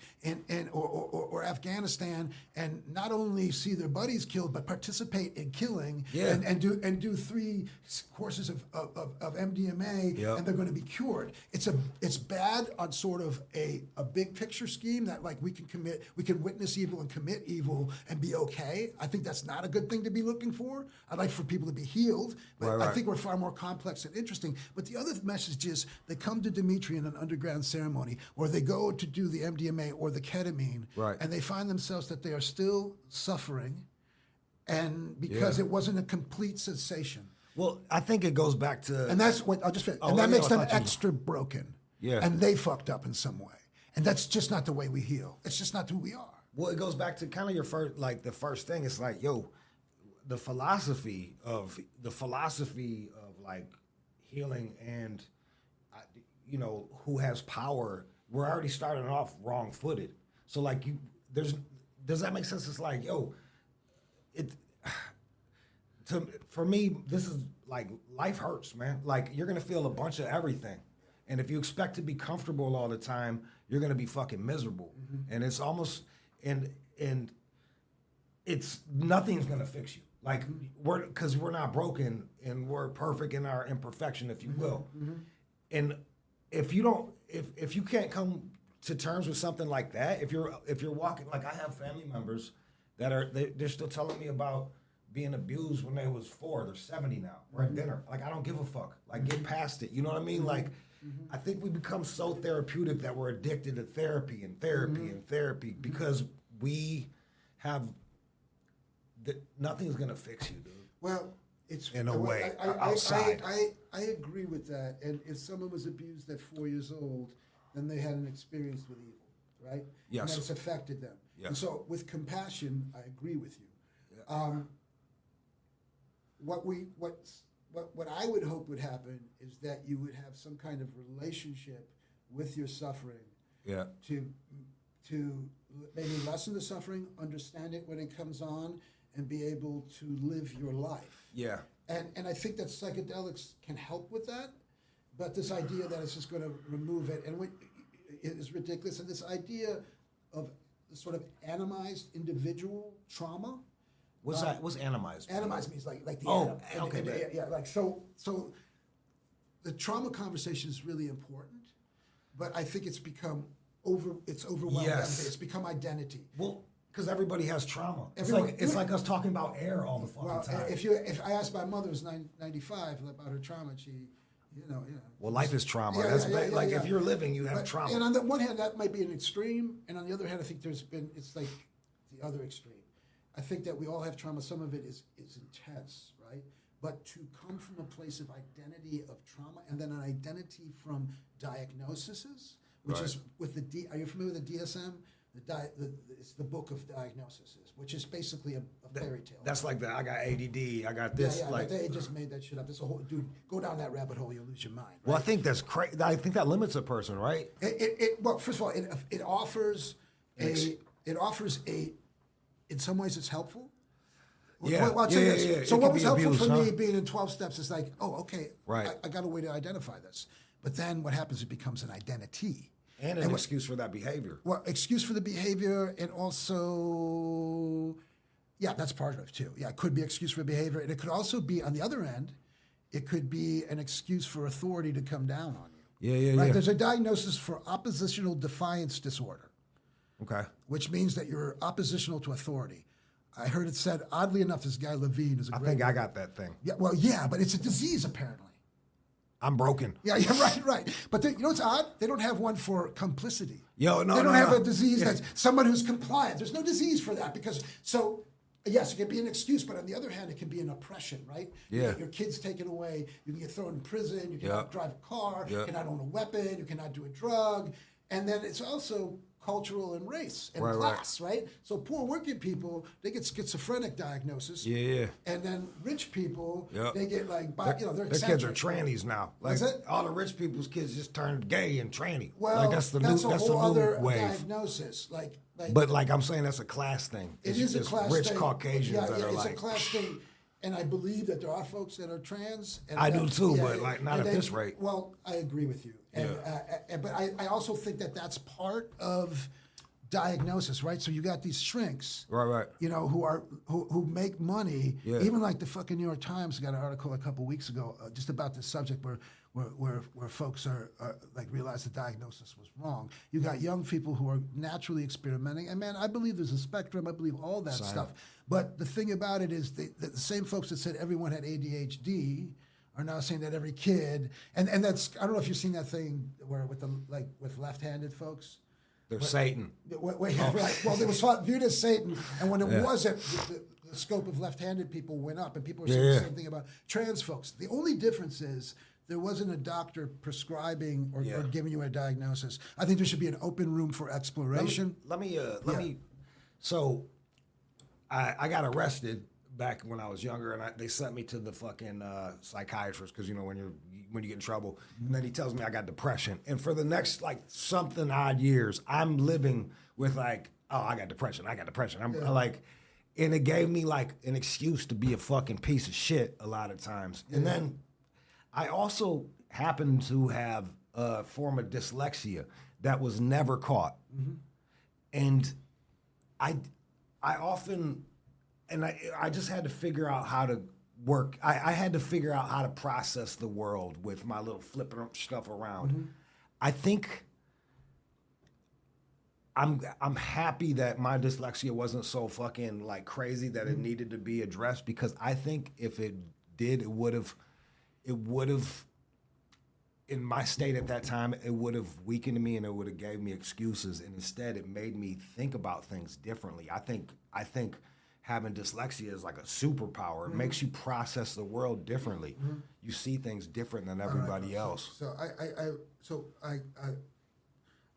or Afghanistan and not only see their buddies killed, but participate in killing and do 3 courses of MDMA and they're going to be cured. It's bad on sort of a big picture scheme that like we can witness evil and commit evil and be okay. I think that's not a good thing to be looking for. I'd like for people to be healed, but I think we're far more complex and interesting. But the other message is they come to Dimitri in an underground ceremony, or they go to do the MDMA or the ketamine, and they find themselves that they are still suffering, and because it wasn't a complete cessation. Well, I think it goes back to, And that's what I'll just finish. And that makes them extra broken. Yeah. And they fucked up in some way. And that's just not the way we heal. It's just not who we are. Well, it goes back to kind of your first, like the first thing. It's like, the philosophy of like healing and, who has power. We're already starting off wrong-footed. So like does that make sense? It's like, for me, this is like, life hurts, man. Like you're gonna feel a bunch of everything. And if you expect to be comfortable all the time, you're gonna be fucking miserable. Mm-hmm. And it's almost, and it's, nothing's gonna fix you. Like because we're not broken and we're perfect in our imperfection, if you will. Mm-hmm. And if you can't come to terms with something like that, if you're walking, like I have family members that they're still telling me about being abused when they was 4. They're 70 now. We're at dinner. Like, I don't give a fuck. Like, get past it. You know what I mean? Like, I think we become so therapeutic that we're addicted to therapy and therapy and therapy because we have nothing's gonna fix you, dude. Well, it's in a way I outside. I agree with that. And if someone was abused at 4 years old, then they had an experience with evil, right? Yes. And it's affected them. Yes. And so with compassion, I agree with you. Yeah. What I would hope would happen is that you would have some kind of relationship with your suffering. Yeah. To maybe lessen the suffering, understand it when it comes on, and be able to live your life. Yeah. And I think that psychedelics can help with that, but this idea that it's just going to remove it it is ridiculous. And this idea of sort of animized individual trauma. What's that? What's animized? Animized means like the Oh, anim. okay. Yeah, like so the trauma conversation is really important, but I think it's become overwhelming. Yes. It's become identity. Well, because everybody has trauma. Everyone- It's like us talking about air all the fucking Well, time. if I asked my mother who's 95 about her trauma, she, Well, life is trauma. Yeah, That's yeah, yeah, like yeah. if you're living, you have But- trauma. And on the one hand, that might be an extreme, and on the other hand, I think it's like the other extreme. I think that we all have trauma. Some of it is intense, right? But to come from a place of identity of trauma and then an identity from diagnoses, which Right. is with are you familiar with the DSM? It's the book of diagnoses, which is basically a fairy tale. That's like I got ADD. I got this. Yeah, like, but they just made that shit up. There's a whole dude. Go down that rabbit hole, you'll lose your mind. Right? well, I think that's crazy. I think that limits a person, right? Well, first of all, it offers in some ways it's helpful. Yeah, Well, I'll tell you this. yeah. So It what can was be helpful abused, for me huh? being in 12 steps is like, oh, okay, Right. I got a way to identify this. But then what happens, it becomes an identity. And an excuse for that behavior. Well, excuse for the behavior, and also, yeah, that's part of it too. Yeah, it could be excuse for behavior, and it could also be, on the other end, it could be an excuse for authority to come down on you. Yeah. Right? There's a diagnosis for oppositional defiance disorder, Okay. which means that you're oppositional to authority. I heard it said, oddly enough, this guy Levine is a I great. think I got that thing. Yeah, well, yeah, but it's a disease apparently. I'm broken. Yeah, right. But you know what's odd? They don't have one for complicity. They don't have a disease that's someone who's compliant. There's no disease for that because yes, it can be an excuse, but on the other hand, it can be an oppression, right? You Yeah. get your kids taken away, you can get thrown in prison, you cannot drive a car, you cannot own a weapon, you cannot do a drug, and then it's also cultural and race and class, right? So poor working people, they get schizophrenic diagnosis. Yeah. And then rich people, they get like, they're Their eccentric. kids are trannies now. Like What's it? all the rich people's kids just turned gay and tranny. Well, like that's the a whole other wave. diagnosis. But like I'm saying, that's a class thing. It is a class rich thing. Caucasians that are it's like. a class thing. And I believe that there are folks that are trans. And I do too, but like not at this rate. Well, I agree with you. But I also think that that's part of diagnosis, right? So you got these shrinks, Right. You know, who make money. Even like the fucking New York Times got an article a couple weeks ago just about this subject where folks are like realize the diagnosis was wrong. You got young people who are naturally experimenting, and man, I believe there's a spectrum. I believe all that stuff. But the thing about it is the same folks that said everyone had ADHD are now saying that every kid, and that's, I don't know if you've seen that thing where with left-handed folks. They're Satan. Right. Well, it was viewed as Satan, and when it wasn't, the scope of left-handed people went up, and people were saying the same thing about trans folks. The only difference is there wasn't a doctor prescribing or giving you a diagnosis. I think there should be an open room for exploration. Let me. So, I got arrested back when I was younger, and they sent me to the fucking psychiatrist because when you get in trouble, and then he tells me I got depression, and for the next like something odd years, I'm living with like, oh, I got depression. I'm like, and it gave me like an excuse to be a fucking piece of shit a lot of times, and then I also happen to have a form of dyslexia that was never caught, and I often. And I just had to figure out how to work. I had to figure out how to process the world with my little flipping stuff around. I think I'm happy that my dyslexia wasn't so fucking like crazy that it needed to be addressed, because I think if it did, it would have in my state at that time, it would have weakened me and it would have gave me excuses, and instead it made me think about things differently. I think having dyslexia is like a superpower. It makes you process the world differently. You see things different than everybody else. So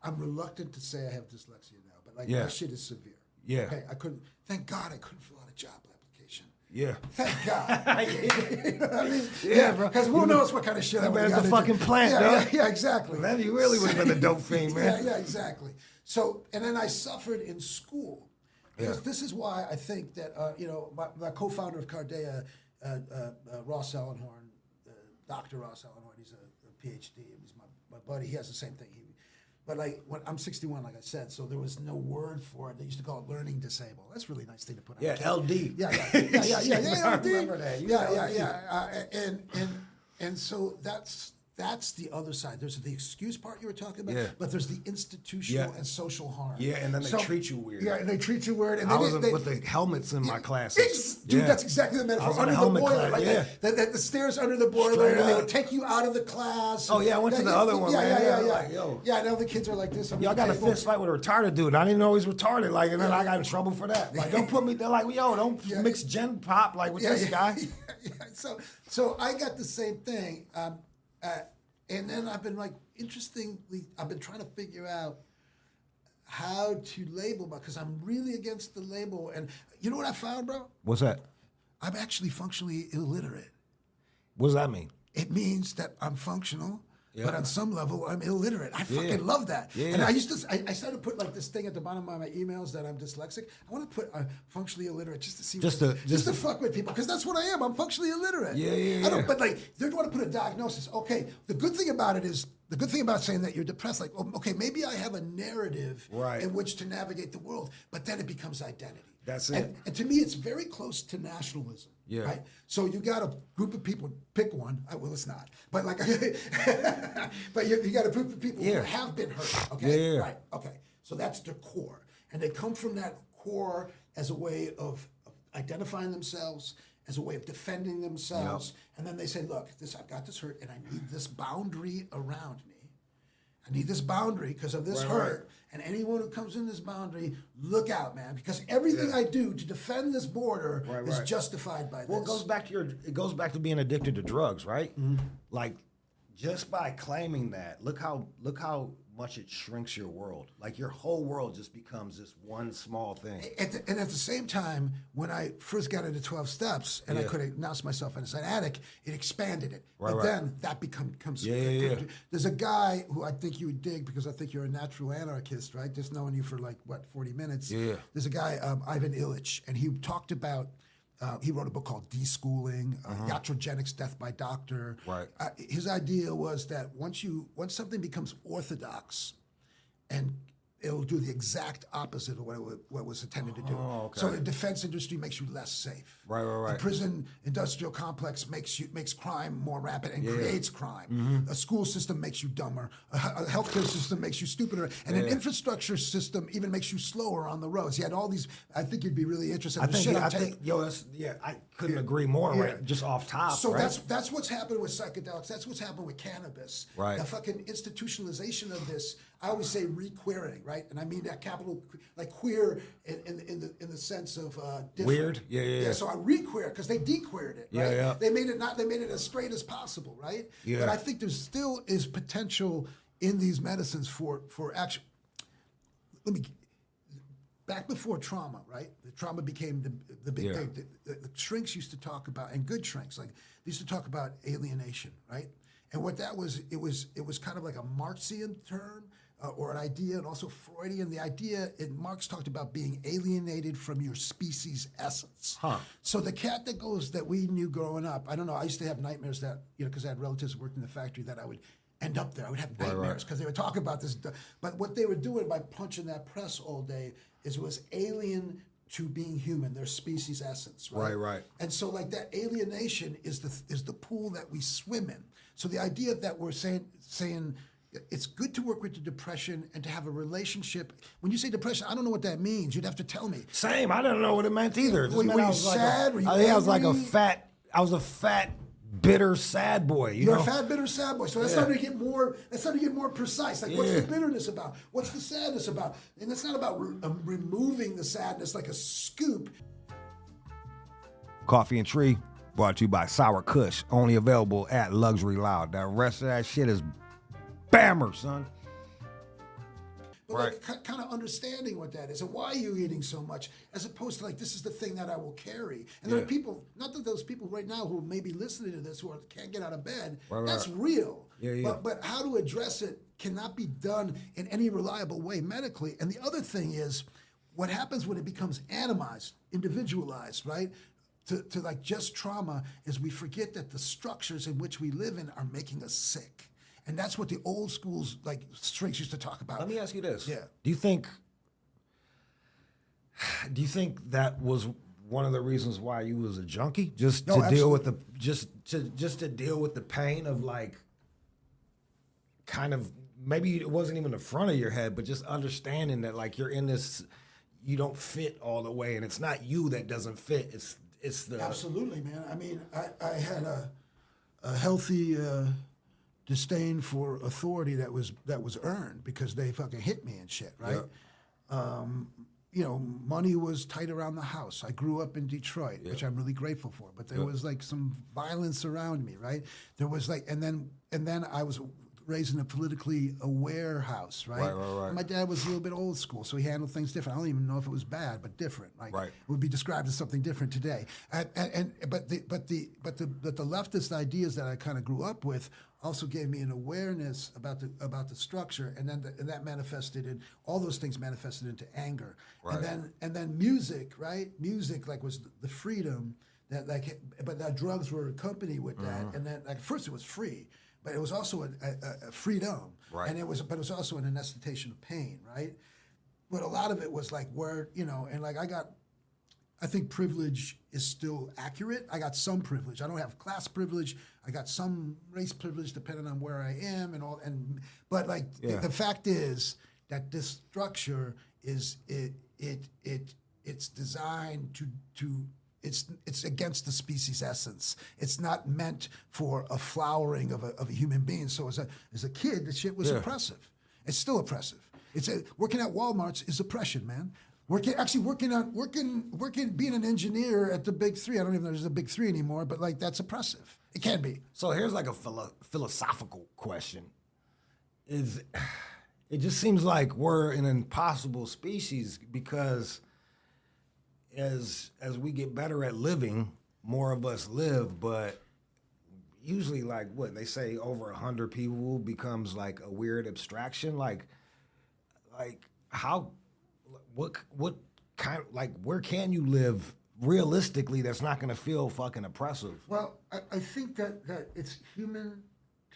I'm reluctant to say I have dyslexia now, but like my shit is severe. Yeah. Okay, thank God I couldn't fill out a job application. Yeah. Thank God. You know what I mean? Yeah, bro. Because who knows what kind of shit I would have Man's a fucking plant, yeah, exactly. Then you really would have been a dope fiend, man. Yeah, exactly. So, and then I suffered in school. Because this is why I think that, my co-founder of Cardea, Ross Ellenhorn, Dr. Ross Ellenhorn, he's a PhD, and he's my buddy. He has the same thing. But like, when I'm 61, like I said, so there was no word for it. They used to call it learning disabled. That's a really nice thing to put on. Yeah, LD. Yeah, I LD. remember that. And so that's the other side. There's the excuse part you were talking about, but there's the institutional and social harm. Yeah, and then they treat you weird. Yeah, and they treat you weird. And I was with the helmets in my classes. Dude, that's exactly the metaphor. Under the boiler, the stairs under the boiler, and they would take you out of the class. Oh yeah, I went to the other one. Yeah, now the kids are like this. Y'all got a fist fight with a retarded dude. I didn't know he was retarded. Like, and then I got in trouble for that. Like, don't put me. They're like, don't mix gen pop like with this guy. So I got the same thing. And then I've been I've been trying to figure out how to label, because I'm really against the label. And you know what I found, bro? What's that? I'm actually functionally illiterate. What does that mean? It means that I'm functional, but on some level I'm illiterate. I fucking love that. And I started to put like this thing at the bottom of my emails that I'm dyslexic. I want to put functionally illiterate just to see, just to fuck with people, because that's what I am. I'm functionally illiterate. But like, they want to put a diagnosis. Okay, the good thing about saying that you're depressed, like, okay, maybe I have a narrative in which to navigate the world, but then it becomes identity. That's it. And to me, it's very close to nationalism. Yeah. Right. So you got a group of people. Pick one. Well, it's not. But like, but you got a group of people who have been hurt. Okay. Yeah. Right. Okay. So that's their core, and they come from that core as a way of identifying themselves, as a way of defending themselves, and then they say, "Look, I've got this hurt, and I need this boundary around me. I need this boundary because of this hurt." And anyone who comes in this boundary, look out, man, because everything I do to defend this border is justified by this. Well, it goes back to being addicted to drugs, right? Like, just by claiming that, look how much it shrinks your world. Like, your whole world just becomes this one small thing. And at the same time, when I first got into 12 steps and I could announce myself as an addict, it expanded it. But then that becomes... There's a guy who I think you would dig, because I think you're a natural anarchist, right? Just knowing you for 40 minutes. There's a guy, Ivan Illich, and he talked about... he wrote a book called Deschooling, Iatrogenics, Death by Doctor. His idea was that once something becomes orthodox, and it'll do the exact opposite of what it was intended to do. So the defense industry makes you less safe. The prison industrial complex makes crime more rampant and creates crime. A school system makes you dumber. A healthcare system makes you stupider. And an infrastructure system even makes you slower on the roads. He had all these. I think you'd be really interested in the shit I'm taking. I couldn't agree more, right? Just off top. So that's what's happened with psychedelics. That's what's happened with cannabis. The fucking institutionalization of this. I always say re-queering, right? And I mean that capital, like queer in the sense of different. Weird. So I re-queer because they de-queered it, right? They made it as straight as possible, right? But I think there still is potential in these medicines for action. Back before trauma, right? The trauma became the big thing. The shrinks used to talk about, and good shrinks, like they used to talk about alienation, right? And what that was, it was kind of like a Marxian term. Or an idea, and also Freudian. The idea, Marx talked about being alienated from your species' essence. So the cat that we knew growing up, I don't know, I used to have nightmares that, because I had relatives who worked in the factory, that I would end up there. I would have nightmares because they would talk about this. But what they were doing by punching that press all day is it was alien to being human, their species' essence, right? And so like that alienation is the pool that we swim in. So the idea that we're saying it's good to work with the depression and to have a relationship. When you say depression, I don't know what that means. You'd have to tell me. Same. I didn't know what it meant either. It just Were meant you I was sad? Were you I was like angry? I was a fat, bitter, sad boy. You're know? a fat, bitter, sad boy. So that's starting to get more. That's starting to get more precise. Like, what's the bitterness about? What's the sadness about? And it's not about removing the sadness like a scoop. Coffee and Tree, brought to you by Sour Kush, only available at Luxury Loud. The rest of that shit is bammer, son. But like, kind of understanding what that is and why you're eating so much, as opposed to like, this is the thing that I will carry. And there are people, not that those people right now who may be listening to this who can't get out of bed, that's real. But how to address it cannot be done in any reliable way medically. And the other thing is, what happens when it becomes atomized, individualized, right? To like just trauma is we forget that the structures in which we live in are making us sick. And that's what the old schools, like straights, used to talk about. Let me ask you this. Yeah. Do you think that was one of the reasons why you was a junkie? Just to deal with to deal with the pain of like kind of, maybe it wasn't even the front of your head, but just understanding that like you're in this, you don't fit all the way, and it's not you that doesn't fit. It's the Absolutely, man. I mean, I had a healthy disdain for authority that was earned because they fucking hit me and shit, right? Yeah. You know, money was tight around the house. I grew up in Detroit, which I'm really grateful for. But there was like some violence around me, right? There was like, and then I was raised in a politically aware house, right? Right. My dad was a little bit old school, so he handled things different. I don't even know if it was bad, but different. Like it would be described as something different today. But the leftist ideas that I kind of grew up with also gave me an awareness about the structure, and then that manifested in all those things manifested into anger, and then music, right? Music like was the freedom that like, but that drugs were accompanied with that, and then like first it was free. But it was also a freedom, but it was also an anesthetation of pain, right? But a lot of it was like where, you know, and like I think privilege is still accurate. I got some privilege. I don't have class privilege. I got some race privilege depending on where I am and all. But like the fact is that this structure is it's designed to. It's against the species essence. It's not meant for a flowering of a human being. So as a kid, the shit was oppressive. It's still oppressive. Working at Walmart's is oppression, man. Working being an engineer at the big three. I don't even know if there's a big three anymore, but like that's oppressive. It can be. So here's like a philosophical question: it just seems like we're an impossible species because as we get better at living, more of us live, but usually like what they say, over 100 people becomes like a weird abstraction. Like how, what kind of, like where can you live realistically that's not going to feel fucking oppressive? Well, I think that it's human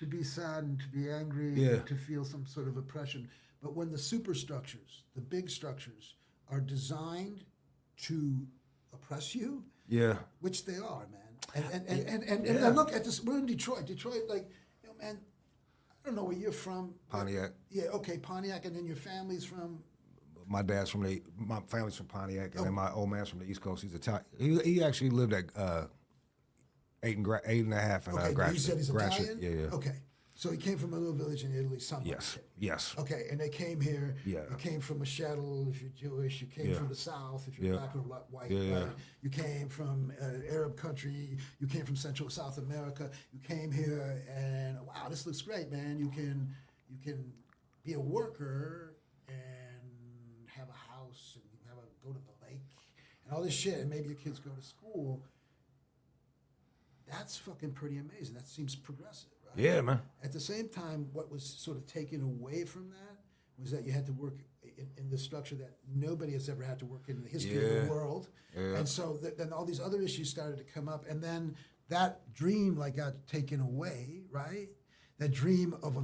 to be sad and to be angry and to feel some sort of oppression. But when the superstructures, the big structures, are designed to oppress you, which they are, man. And look at this. We're in Detroit. Detroit, like, you know, man. I don't know where you're from. Pontiac. Yeah, okay, Pontiac, and then your family's from. My family's from Pontiac, and then my old man's from the East Coast. He's Italian. He actually lived at 8.5 and Gratiot. You said he's Italian? Yeah. Okay. So he came from a little village in Italy, somewhere. Yes. Okay, and they came here. Yeah. You came from a shtetl if you're Jewish. You came from the South if you're black or white. Right? You came from Arab country. You came from Central South America. You came here, and wow, this looks great, man. You can be a worker and have a house and go to the lake and all this shit, and maybe your kids go to school. That's fucking pretty amazing. That seems progressive. Yeah, man. At the same time, what was sort of taken away from that was that you had to work in the structure that nobody has ever had to work in the history of the world. Yeah. And so then all these other issues started to come up, and then that dream like got taken away, right? That dream of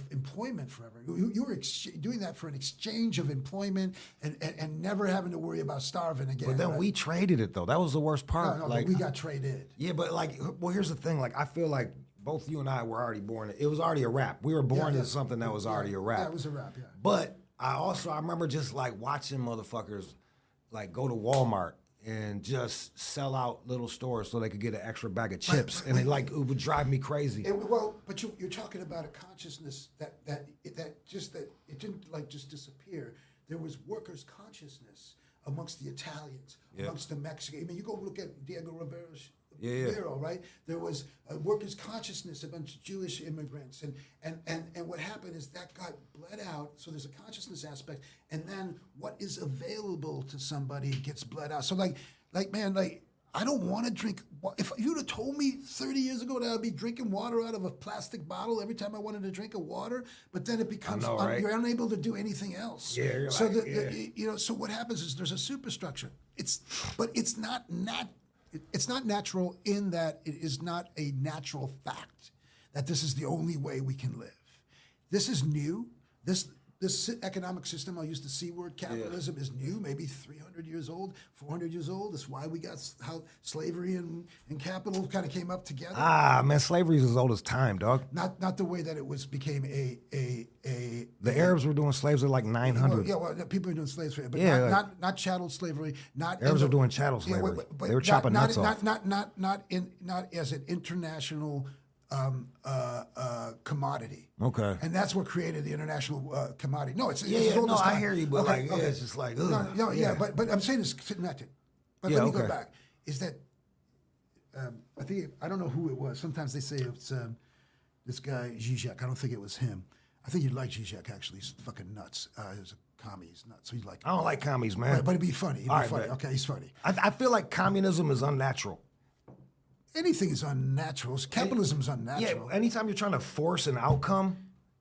employment forever. You were doing that for an exchange of employment and never having to worry about starving again. But then we traded it though. That was the worst part. No, like we got traded. Yeah, but like, well, here's the thing. Like, I feel like both you and I were already born. It was already a rap. We were born as something that was already a rap. Yeah, it was a rap. Yeah. But I remember just like watching motherfuckers like go to Walmart and just sell out little stores so they could get an extra bag of chips, and it would drive me crazy. But you're talking about a consciousness that it didn't like just disappear. There was workers' consciousness amongst the Italians, amongst the Mexicans. I mean, you go look at Diego Rivero, right? There was a workers' consciousness amongst Jewish immigrants, and what happened is that got bled out. So there's a consciousness aspect, and then what is available to somebody gets bled out. So man, I don't want to drink. If you'd have told me 30 years ago that I'd be drinking water out of a plastic bottle every time I wanted to drink a water, but then it becomes you're unable to do anything else. Yeah, so what happens is there's a superstructure. But it's not natural in that it is not a natural fact that this is the only way we can live. This is new. This economic system, I'll use the C word, capitalism, is new, maybe 300 years old, 400 years old. That's why we got how slavery and capital kind of came up together. Man, slavery is as old as time, dog. Not the way that it became a The Arabs were doing slaves at like 900. People are doing slaves, but not chattel slavery. Arabs are doing chattel slavery. They were chopping nuts off. Not as an international commodity. Okay. And that's what created the international commodity. No, it's I hear you, but it's just like, but I'm saying it's connected. But let me go back. Is that I don't know who it was. Sometimes they say it's this guy Zizek. I don't think it was him. I think you'd like Zizek actually. He's fucking nuts. He's a commie. He's nuts. So you'd like him. I don't like commies, man. But it'd be funny. Okay, he's funny. I feel like communism is unnatural. Anything is unnatural. Capitalism is unnatural. Yeah, anytime you're trying to force an outcome,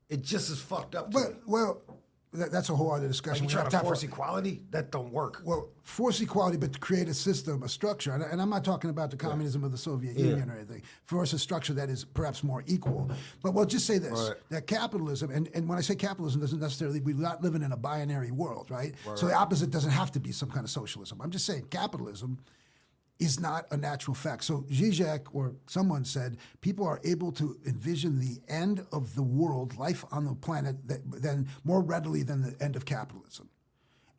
it just is fucked up. That's a whole other discussion. Like you're trying to force equality? That don't work. Well, force equality, but to create a system, a structure, and I'm not talking about the communism of the Soviet Union or anything. Force a structure that is perhaps more equal. But we'll just say this, that capitalism, and when I say capitalism, doesn't necessarily, we're not living in a binary world, right? So the opposite doesn't have to be some kind of socialism. I'm just saying capitalism is not a natural fact. So Zizek or someone said people are able to envision the end of the world, life on the planet, then more readily than the end of capitalism.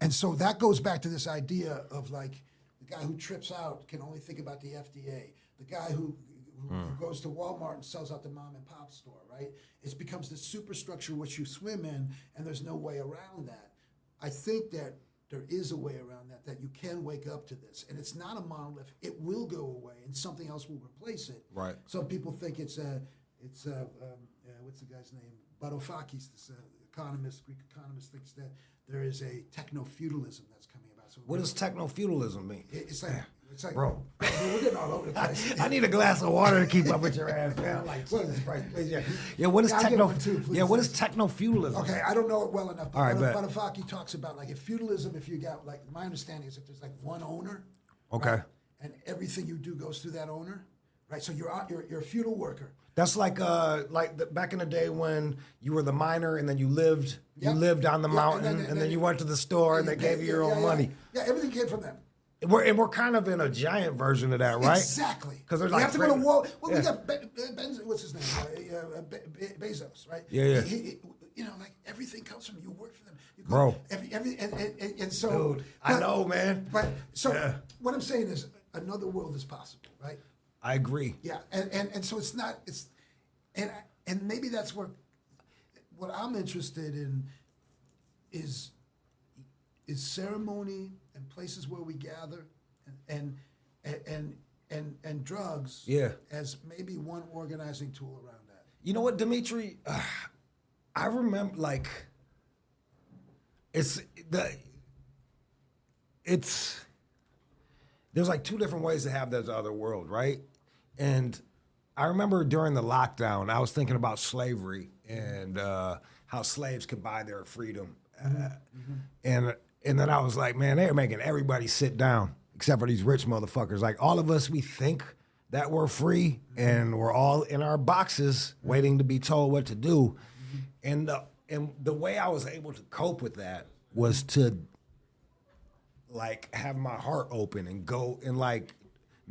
And so that goes back to this idea of like the guy who trips out can only think about the FDA, the guy who goes to Walmart and sells out the mom and pop store, right? It becomes this superstructure which you swim in, and there's no way around that. I think that there is a way around that you can wake up to this. And it's not a monolith. It will go away, and something else will replace it. Right. Some people think it's what's the guy's name? Varoufakis, this Greek economist, thinks that there is a techno-feudalism that's coming about. So what does techno-feudalism mean? It's like, bro, we're getting all over the place. I need a glass of water to keep up with your ass, man. I'm like, Jesus Christ, please, what is what is techno-feudalism? Okay, I don't know it well enough. But all right, Varoufakis talks about like if feudalism, if you got like my understanding is if there's like one owner, okay, right, and everything you do goes through that owner, right? So you're a feudal worker. That's like back in the day when you were the miner and then you lived on the mountain and then you went to the store and they gave you your own money. Yeah, everything came from them. We're kind of in a giant version of that, right? Exactly. Because there's you like have to go to wall. Well, we got what's his name? Bezos, right? Yeah. He, like everything comes from you. Work for them, bro. And so, dude, I know, man. But what I'm saying is, another world is possible, right? I agree. Yeah, and so it's not. And maybe that's what I'm interested in is ceremony and places where we gather and drugs as maybe one organizing tool around that. You know what, Dimitri? I remember there's like two different ways to have this other world, right? And I remember during the lockdown, I was thinking about slavery and how slaves could buy their freedom. And then I was like, man, they're making everybody sit down except for these rich motherfuckers. Like all of us, we think that we're free and we're all in our boxes waiting to be told what to do. And the way I was able to cope with that was to like have my heart open and go and like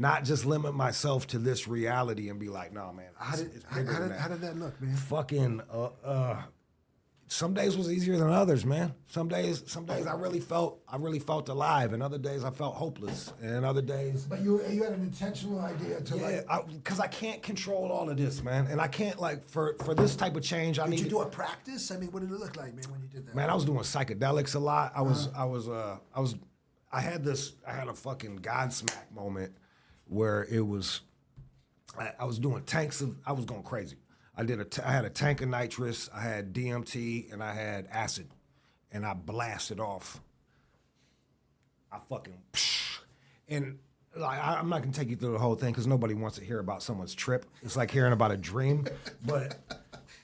not just limit myself to this reality and be like, no, man, it's bigger than that. How did that look, man? Fucking, some days was easier than others, man. Some days I really felt alive, and other days I felt hopeless, and other days. But you had an intentional idea to because I can't control all of this, man, and I can't like for this type of change. Did you do a practice? I mean, what did it look like, man, when you did that? Man, I was doing psychedelics a lot. I had a fucking Godsmack moment where it was, I was doing tanks of, I was going crazy. I had a tank of nitrous, I had DMT, and I had acid, and I blasted off. I fucking, and like, I'm not gonna take you through the whole thing because nobody wants to hear about someone's trip. It's like hearing about a dream, but.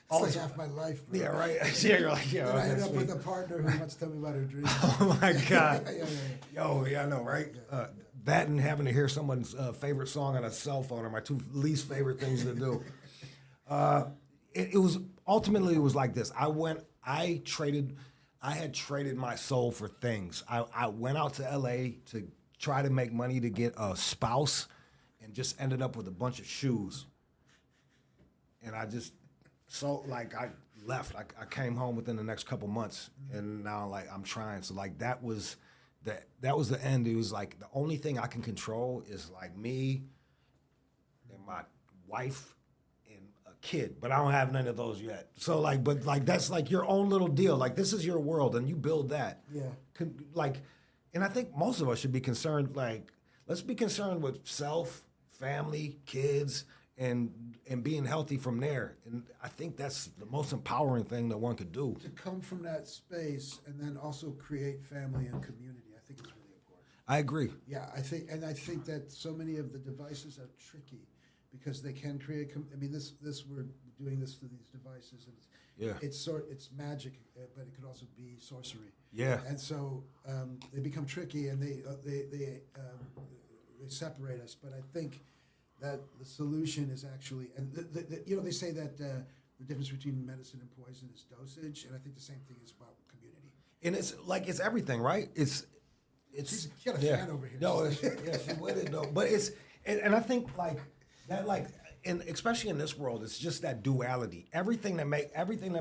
It's like half my life, bro. Yeah, right. Yeah, you're like, yeah. And I end up with a partner who wants to tell me about her dreams. Oh my God. Yeah. Yo, yeah, I know, right? That and having to hear someone's favorite song on a cell phone are my two least favorite things to do. It was ultimately it was like this. I had traded my soul for things. I went out to LA to try to make money to get a spouse, and just ended up with a bunch of shoes. And I left. I came home within the next couple months, and now like I'm trying. So like that was the end. It was like the only thing I can control is like me and my wife and a kid, but I don't have none of those yet. So like, but like that's like your own little deal. Like this is your world, and you build that. Yeah. Like, and I think most of us should be concerned. Like, let's be concerned with self, family, kids. And being healthy from there. And I think that's the most empowering thing that one could do. To come from that space and then also create family and community, I think is really important. I agree. Yeah, I think that so many of the devices are tricky because they can create. This we're doing this through these devices, and it's magic, but it could also be sorcery. Yeah. And so they become tricky, and they separate us. But I think that the solution is actually, and they say that the difference between medicine and poison is dosage, and I think the same thing is about community. And it's like it's everything, right? It's She's got a fan over here. No, she's with it though. But it's and I think like that, like, and especially in this world, it's just that duality. Everything that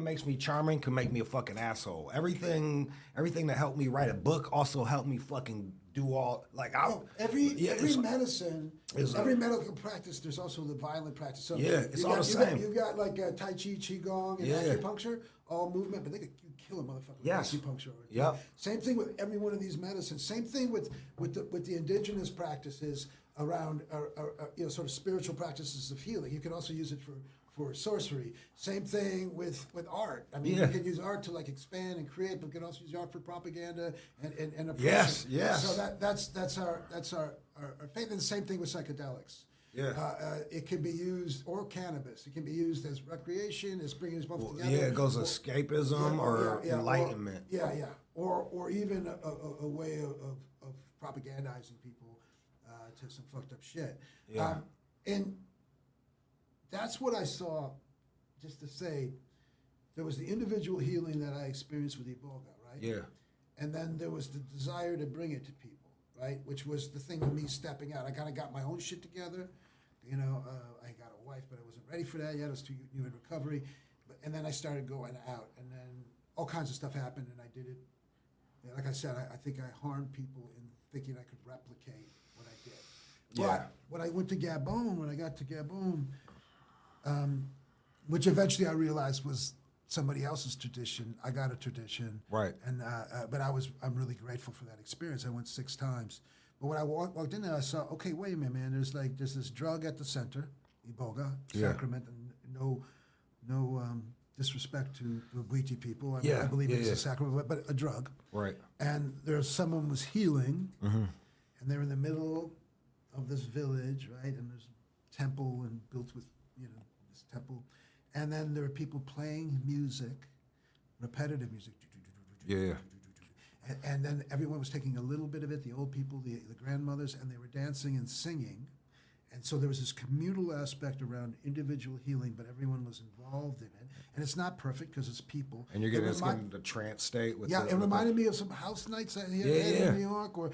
makes me charming can make me a fucking asshole. Everything that helped me write a book also helped me fucking do all like every medicine, every medical practice. There's also the violent practice. So it's all the same. You've got like Tai Chi, Qigong, and acupuncture, all movement, but they could kill a motherfucker with acupuncture. Yep. Same thing with every one of these medicines. Same thing with the indigenous practices around sort of spiritual practices of healing. You can also use it for sorcery. Same thing with art. I mean, you can use art to like expand and create, but you can also use art for propaganda and oppression. Yes. So that's our faith. And the same thing with psychedelics. Yeah. It can be used, or cannabis. It can be used as recreation, as bringing us both together. Yeah, it goes escapism or enlightenment. Or even a way of propagandizing people to some fucked up shit. Yeah. And that's what I saw, just to say, there was the individual healing that I experienced with Iboga, right? Yeah. And then there was the desire to bring it to people, right? Which was the thing of me stepping out. I kind of got my own shit together. I got a wife, but I wasn't ready for that yet. I was too new in recovery. And then I started going out, and then all kinds of stuff happened, and I did it. Like I said, I think I harmed people in thinking I could replicate what I did. Yeah. But when I got to Gabon, which eventually I realized was somebody else's tradition. I got a tradition, right? And but I'm really grateful for that experience. I went 6 times, but when I walked in there, I saw, okay, wait a minute, man. There's this drug at the center, Iboga, sacrament, and no disrespect to the Bwiti people. I believe it's a sacrament, but a drug, right? And there's someone was healing, and they're in the middle of this village, right? And there's a temple and built with this temple. And then there are people playing music, repetitive music. Yeah. And then everyone was taking a little bit of it, the old people, the grandmothers, and they were dancing and singing. And so there was this communal aspect around individual healing, but everyone was involved in it. And it's not perfect because it's people. And you're getting the trance state with it reminded me of some house nights I had in New York, or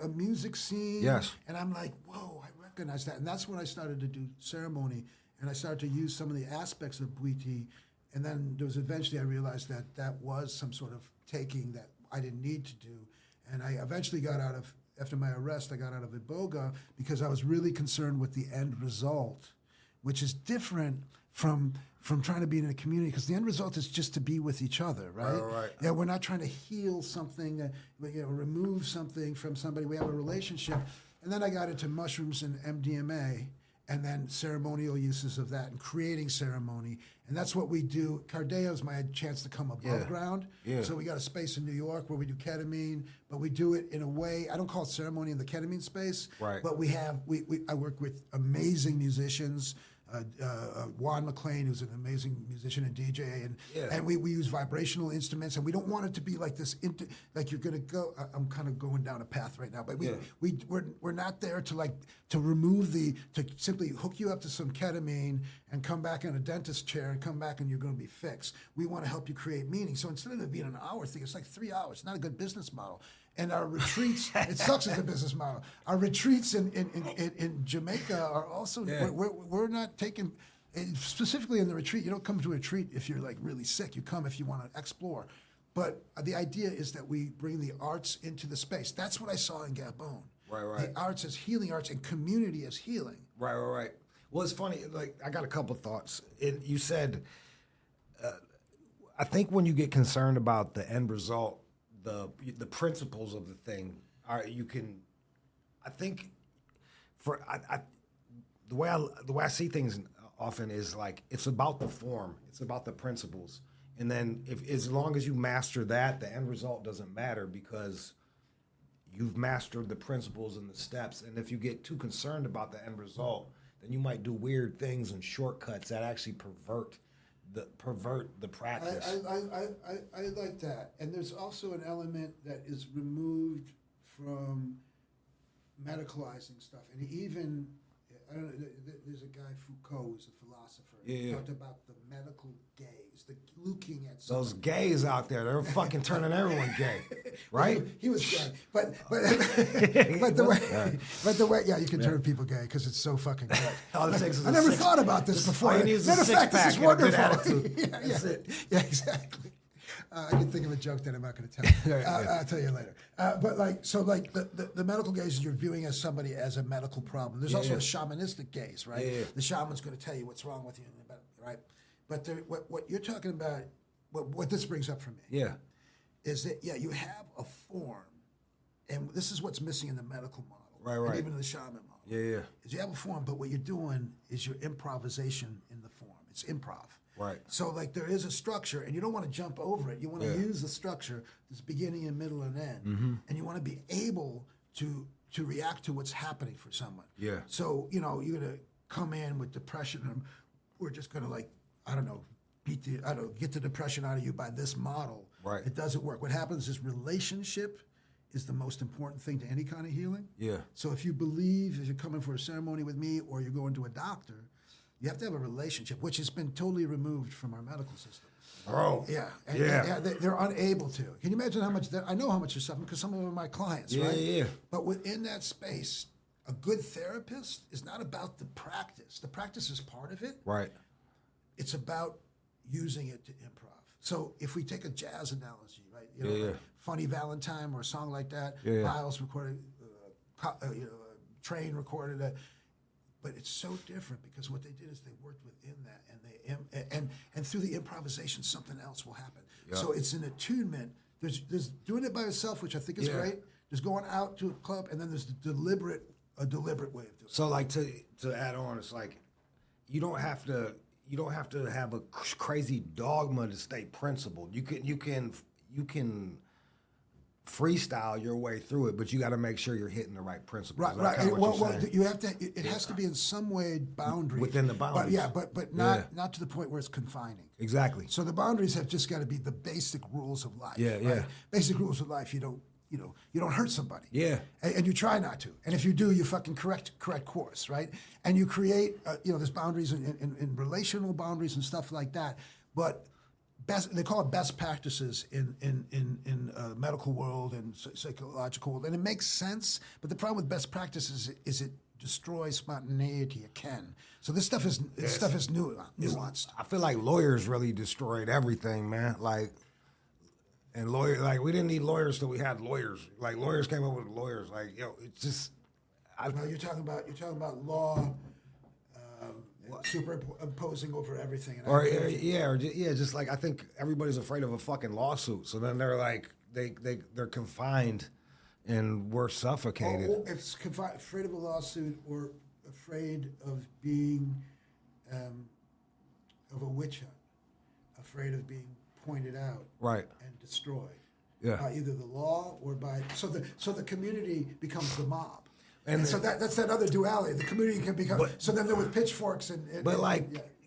a music scene. Yes. And I'm like, whoa, I recognize that. And that's when I started to do ceremony, and I started to use some of the aspects of Bwiti. And then there was eventually I realized that that was some sort of taking that I didn't need to do. And I eventually got out of, after my arrest, I got out of Iboga because I was really concerned with the end result, which is different from trying to be in a community, because the end result is just to be with each other, right? Right. Yeah, we're not trying to heal something, remove something from somebody. We have a relationship. And then I got into mushrooms and MDMA, and then ceremonial uses of that and creating ceremony. And that's what we do. Cardeo is my chance to come above ground. Yeah. So we got a space in New York where we do ketamine, but we do it in a way, I don't call it ceremony in the ketamine space, but I work with amazing musicians, Juan McLean, who's an amazing musician and DJ, and we use vibrational instruments, and we don't want it to be like this, like you're gonna go. I'm kind of going down a path right now, but we're not there to remove to simply hook you up to some ketamine and come back in a dentist chair and come back and you're going to be fixed. We want to help you create meaning. So instead of it being an hour thing, it's like 3 hours. It's not a good business model. And our retreats, it sucks as a business model. Our retreats in Jamaica are also, we're not taking, specifically in the retreat, you don't come to a retreat if you're like really sick. You come if you want to explore. But the idea is that we bring the arts into the space. That's what I saw in Gabon. Right. The arts as healing arts and community as healing. Right. Well, it's funny, like, I got a couple thoughts. You said, I think when you get concerned about the end result, the principles of the thing the way I see things often is like, it's about the form, it's about the principles. And then as long as you master that, the end result doesn't matter because you've mastered the principles and the steps. And if you get too concerned about the end result, then you might do weird things and shortcuts that actually pervert the practice. I like that. And there's also an element that is removed from medicalizing stuff. And even, I don't know, there's a guy, Foucault, who's a philosopher. He talked about the medical gaze, the looking at someone. Those gays out there, they're fucking turning everyone gay, right? He was gay, but the way, you can turn people gay because it's so fucking good. All it takes is I never thought about this before. Matter of fact, this is wonderful. That's it. Yeah, exactly. I can think of a joke that I'm not going to tell you. I'll tell you later. But the medical gaze you're viewing as somebody as a medical problem. There's also a shamanistic gaze, right? Yeah. The shaman's going to tell you what's wrong with you, right? But what you're talking about, what this brings up for me, is that you have a form, and this is what's missing in the medical model, and even in the shaman model. Is you have a form, but what you're doing is your improvisation in the form. It's improv. Right. So there is a structure, and you don't want to jump over it. You want to use the structure, this beginning and middle and end, and you want to be able to react to what's happening for someone. Yeah. So you're gonna come in with depression, and we're just gonna get the depression out of you by this model. Right. It doesn't work. What happens is relationship is the most important thing to any kind of healing. Yeah. So if you believe, if you're coming for a ceremony with me or you're going to a doctor, you have to have a relationship, which has been totally removed from our medical system. Bro. Yeah. They're unable to. Can you imagine how much I know how much they're suffering because some of them are my clients, right? Yeah. But within that space, a good therapist is not about the practice. The practice is part of it. Right. It's about using it to improv. So if we take a jazz analogy, right? Funny Valentine or a song like that, Miles recorded, Train recorded it. But it's so different because what they did is they worked within that, and through the improvisation, something else will happen. Yep. So it's an attunement. There's doing it by yourself, which I think is great. There's going out to a club, and then there's a deliberate way of doing it. So like to add on, it's like you don't have to have a crazy dogma to stay principled. You can freestyle your way through it, but you got to make sure you're hitting the right principles. Right. Well, you have to. It has to be in some way boundary within the boundaries. But not to the point where it's confining. Exactly. So the boundaries have just got to be the basic rules of life. Yeah. Basic rules of life. You don't you don't hurt somebody. Yeah. And you try not to. And if you do, you fucking correct course, right? And you create, there's boundaries in relational boundaries and stuff like that. But they call it best practices in medical world and psychological world, and it makes sense. But the problem with best practices is it destroys spontaneity. It can. So this stuff is nuanced. I feel like lawyers really destroyed everything, man. And lawyers, we didn't need lawyers till we had lawyers. Like lawyers came up with lawyers. It's just. You're talking about law. Superimposing over everything. Just like I think everybody's afraid of a fucking lawsuit. So then they're like, they're confined and we're suffocated. Or if afraid of a lawsuit or afraid of being, of a witch hunt, afraid of being pointed out right, and destroyed. Yeah. By either the law or by, so the community becomes the mob. And so that's that other duality. The community can become. So then they're with pitchforks and.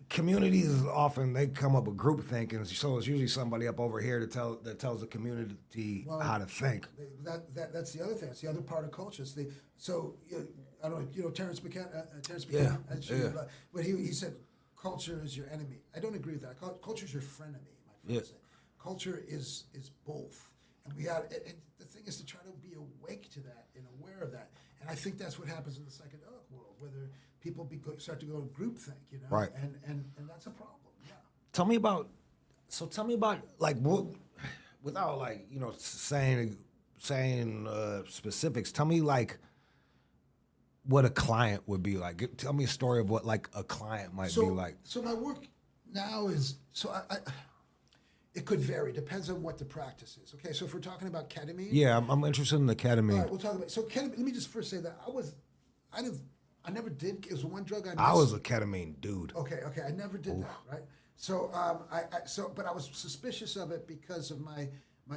Communities often they come up with groupthink, and so it's usually somebody up over here that tells the community how to think. That's the other thing. It's the other part of culture. I don't know. Terrence McKenna. But he said, culture is your enemy. I don't agree with that. Culture is your frenemy. My friend said. Culture is both, and we got. And the thing is to try to be awake to that and aware of that. And I think that's what happens in the psychedelic world, whether people start to go to groupthink, right? And that's a problem. Yeah. Tell me about without saying specifics. Tell me what a client would be like. Tell me a story of what a client might be like. So my work now is I it could vary. Depends on what the practice is. Okay, so if we're talking about ketamine. Yeah, I'm interested in the ketamine. All right, we'll talk about. So ketamine. Let me just first say that I never did. It was one drug I missed. I was a ketamine dude. Okay, I never did that. Right. So but I was suspicious of it because of my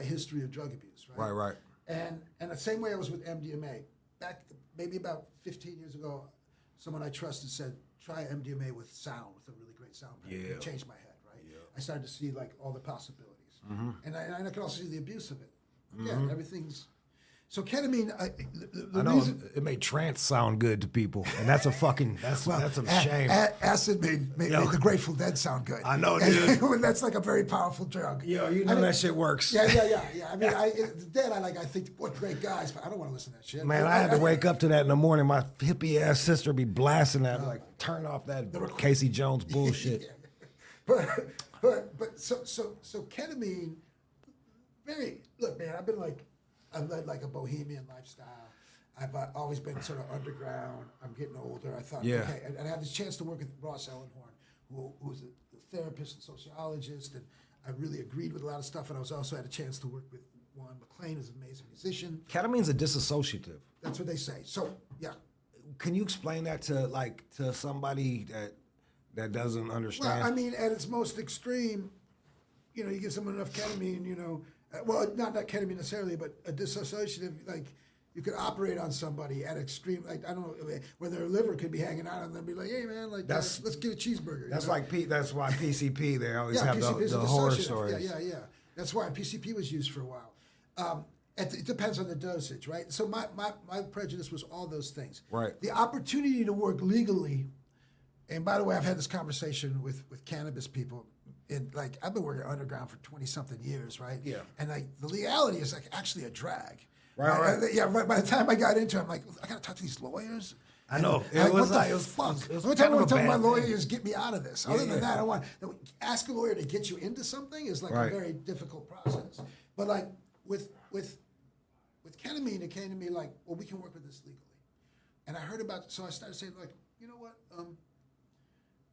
history of drug abuse. Right. Right. And the same way I was with MDMA. Back maybe about 15 years ago, someone I trusted said, try MDMA with sound, with a really great sound. Yeah. It changed my head. I started to see all the possibilities, and I could also see the abuse of it. Again, everything's so ketamine. I know it made trance sound good to people, and that's a shame. Acid made the Grateful Dead sound good. I know, dude. That's a very powerful drug. That shit works. Yeah. I mean, Dead. I think what great guys, but I don't want to listen to that shit. Man, I had to wake up to that in the morning. My hippie ass sister be blasting that, turn off that Casey Jones bullshit. But so ketamine, look, man, I've led a bohemian lifestyle. I've always been sort of underground. I'm getting older. I thought, okay, and I had this chance to work with Ross Ellenhorn, who was a therapist and sociologist, and I really agreed with a lot of stuff. And I also had a chance to work with Juan McLean, who's an amazing musician. Ketamine's a dissociative. That's what they say. So, yeah. Can you explain that to somebody that doesn't understand? Well, I mean, at its most extreme, you give someone enough ketamine, not ketamine necessarily, but a dissociative, you could operate on somebody at extreme, I don't know, where their liver could be hanging out and then be like, hey man, let's get a cheeseburger. That's that's why PCP, they always have the horror stories. Yeah. That's why PCP was used for a while. It depends on the dosage, right? So my prejudice was all those things. Right. The opportunity to work legally. And by the way, I've had this conversation with cannabis people. I've been working underground for 20-something years, right? Yeah. And the legality is actually a drag. Right. By the time I got into it, I'm like, I got to talk to these lawyers. I know. What the fuck? It was the only time I want to kind of tell a my bad lawyer thing. is get me out of this. Other than that, ask a lawyer to get you into something is a very difficult process. But with ketamine, it came to me we can work with this legally. And I heard so I started saying you know what?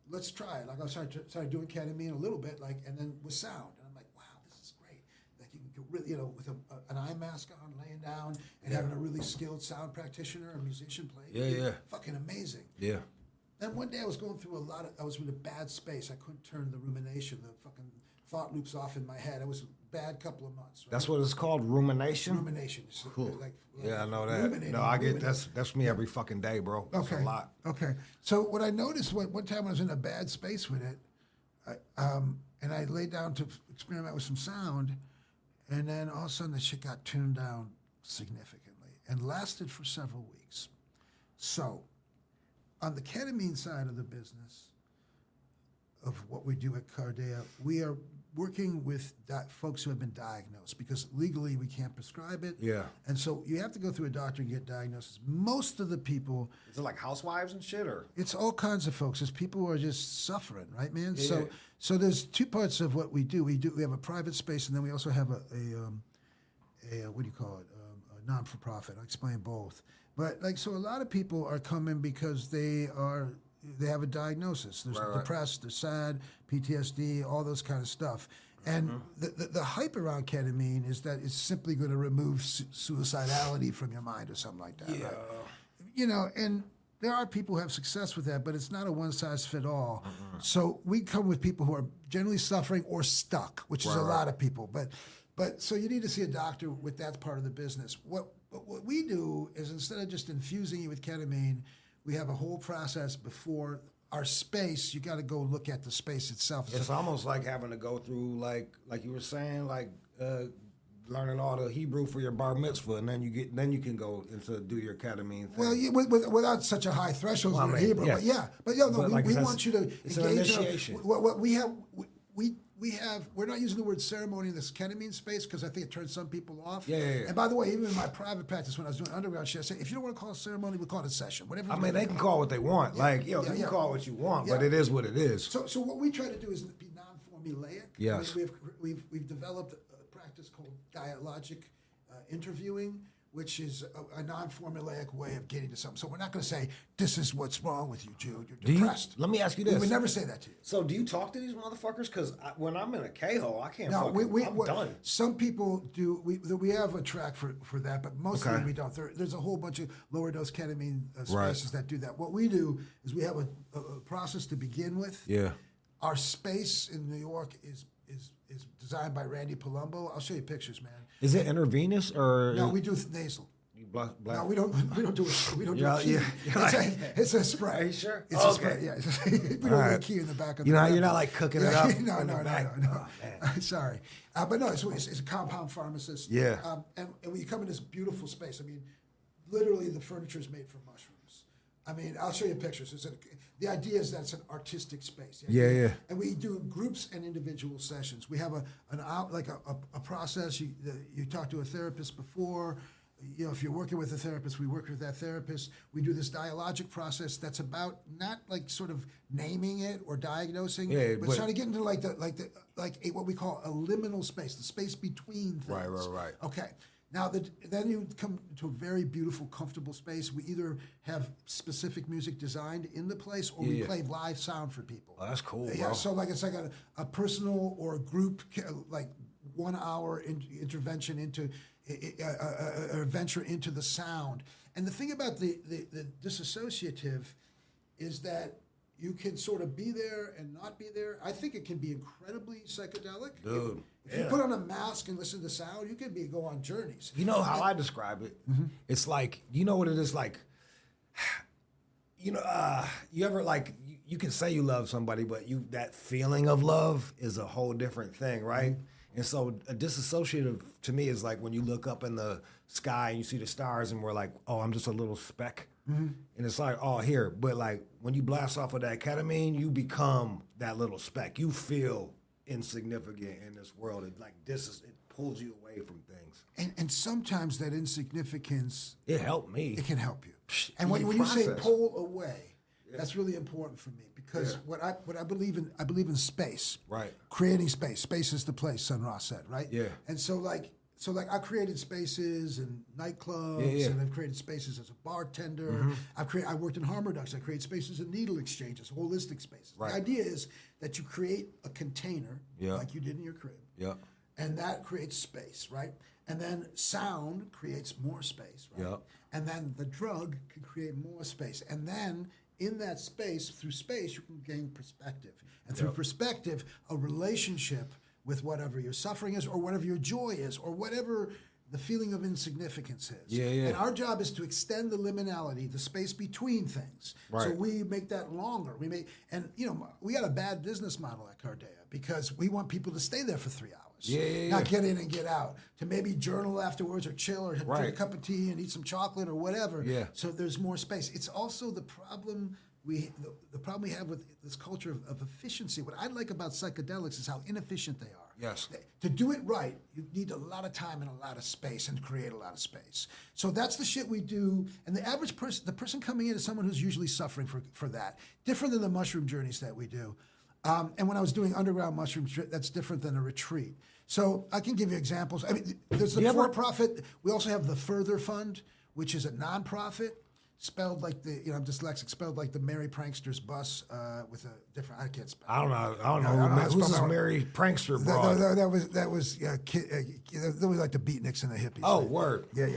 Let's try it. I started doing ketamine a little bit, and then with sound. And I'm like, wow, this is great. You can really, with an eye mask on, laying down, and having a really skilled sound practitioner or musician play. Yeah. Fucking amazing. Yeah. Then one day I was going through I was in a bad space. I couldn't turn the rumination, the fucking thought loops off in my head. It was a bad couple of months. Right? That's what it's called, rumination? Rumination. Cool. I know that. No, I get that's me every fucking day, bro. That's a lot. Okay. So what I noticed one time I was in a bad space with it, and I laid down to experiment with some sound, and then all of a sudden the shit got tuned down significantly and lasted for several weeks. So, on the ketamine side of the business of what we do at Cardea, we are working with folks who have been diagnosed because legally we can't prescribe it. Yeah. And so you have to go through a doctor and get diagnosis. Most of the people, Is it like housewives and shit, or? it's all kinds of folks. It's people who are just suffering, right, man? Yeah. So there's two parts of what we do. We have a private space, and then we also have a what do you call it? A non-for-profit. I'll explain both. But so a lot of people are coming because they have a diagnosis. They're depressed, they're sad, PTSD, all those kind of stuff. And the hype around ketamine is that it's simply going to remove suicidality from your mind or something like that. Yeah. Right? And there are people who have success with that, but it's not a one-size-fits-all. So we come with people who are generally suffering or stuck, which is a lot of people. But so you need to see a doctor with that part of the business. What we do is instead of just infusing you with ketamine, we have a whole process before our space. You got to go look at the space itself. It's almost like having to go through, like you were saying, learning all the Hebrew for your bar mitzvah, and then you can go into do your ketamine thing. Well, without such a high threshold in Hebrew, we want you to it's an initiation. What we have. We're not using the word ceremony in this ketamine space because I think it turns some people off. Yeah. And by the way, even in my private practice when I was doing underground shit, I said, if you don't want to call it a ceremony, we'll call it a session. Whatever. I mean, they can call what they want. You can call what you want, but it is what it is. So what we try to do is be non-formulaic. Yes. We've developed a practice called dialogic interviewing, which is a non-formulaic way of getting to something. So we're not going to say, this is what's wrong with you, Jude. You're depressed. Let me ask you this. We would never say that to you. So do you talk to these motherfuckers? Because when I'm in a K-hole, I can't No, I'm done. Some people do. We have a track for that, but mostly we don't. There's a whole bunch of lower dose ketamine spaces that do that. What we do is we have a process to begin with. Yeah. Our space in New York is designed by Randy Palumbo. I'll show you pictures, man. Is it intravenous or? No, we do nasal. You black? No, we don't do it. We don't do Yeah, it. It's a spray. Are you sure? It's a spray. Yeah, we don't have a key in the back of the. You're not like cooking it up. No. Oh, Sorry, but no, it's a compound pharmacist. Yeah. And when you come in this beautiful space, I mean, literally the furniture is made from mushrooms. I mean, I'll show you pictures. The idea is that it's an artistic space. Yeah. And we do groups and individual sessions. We have a process. You talk to a therapist before. If you're working with a therapist, we work with that therapist. We do this dialogic process that's about not like sort of naming it or diagnosing, but trying to get into what we call a liminal space, the space between things. Right. Okay. Now, then you come to a very beautiful, comfortable space. We either have specific music designed in the place, or we play live sound for people. Oh, that's cool, bro. Yeah, so it's like a personal or a group, 1 hour intervention into a venture into the sound. And the thing about the disassociative is that you can sort of be there and not be there. I think it can be incredibly psychedelic. Dude. If you put on a mask and listen to sound, you can go on journeys. You know how I describe it? Mm-hmm. It's like, you know what it is like? You ever you can say you love somebody, but that feeling of love is a whole different thing, right? Mm-hmm. And so a disassociative to me is like when you look up in the sky and you see the stars and we're like, oh, I'm just a little speck. Mm-hmm. And it's like, oh, here. But when you blast off of that ketamine, you become that little speck. You feel insignificant in this world. It pulls you away from things. And sometimes that insignificance, it helped me. It can help you. And when you say pull away, that's really important for me because what I believe in space. Right. Creating space. Space is the place, Sun Ra said, right? Yeah. And so I created spaces and nightclubs, and I've created spaces as a bartender. Mm-hmm. I worked in harm reduction. I created spaces in needle exchanges, holistic spaces. Right. The idea is that you create a container, like you did in your crib, and that creates space, right? And then sound creates more space, right? Yep. And then the drug can create more space. And then in that space, through space, you can gain perspective. And through perspective, a relationship with whatever your suffering is or whatever your joy is or whatever the feeling of insignificance is. And our job is to extend the liminality, the space between things. Right. So we make that longer. We got a bad business model at Cardea because we want people to stay there for 3 hours. not get in and get out, to maybe journal afterwards or chill or drink a cup of tea and eat some chocolate or whatever. Yeah. So there's more space. It's also the problem the problem we have with this culture of efficiency. What I like about psychedelics is how inefficient they are. Yes. To do it right, you need a lot of time and a lot of space and create a lot of space. So that's the shit we do. And the average person, the person coming in is someone who's usually suffering for that. Different than the mushroom journeys that we do. And when I was doing underground mushrooms, that's different than a retreat. So I can give you examples. I mean, there's the for-profit. We also have the Further Fund, which is a nonprofit. Spelled like I'm dyslexic. Spelled like the Merry Prankster's bus with a different. I can't spell. I don't know. Who's this Merry Prankster broad? That was like the beatniks and the hippies. Oh, word. Yeah.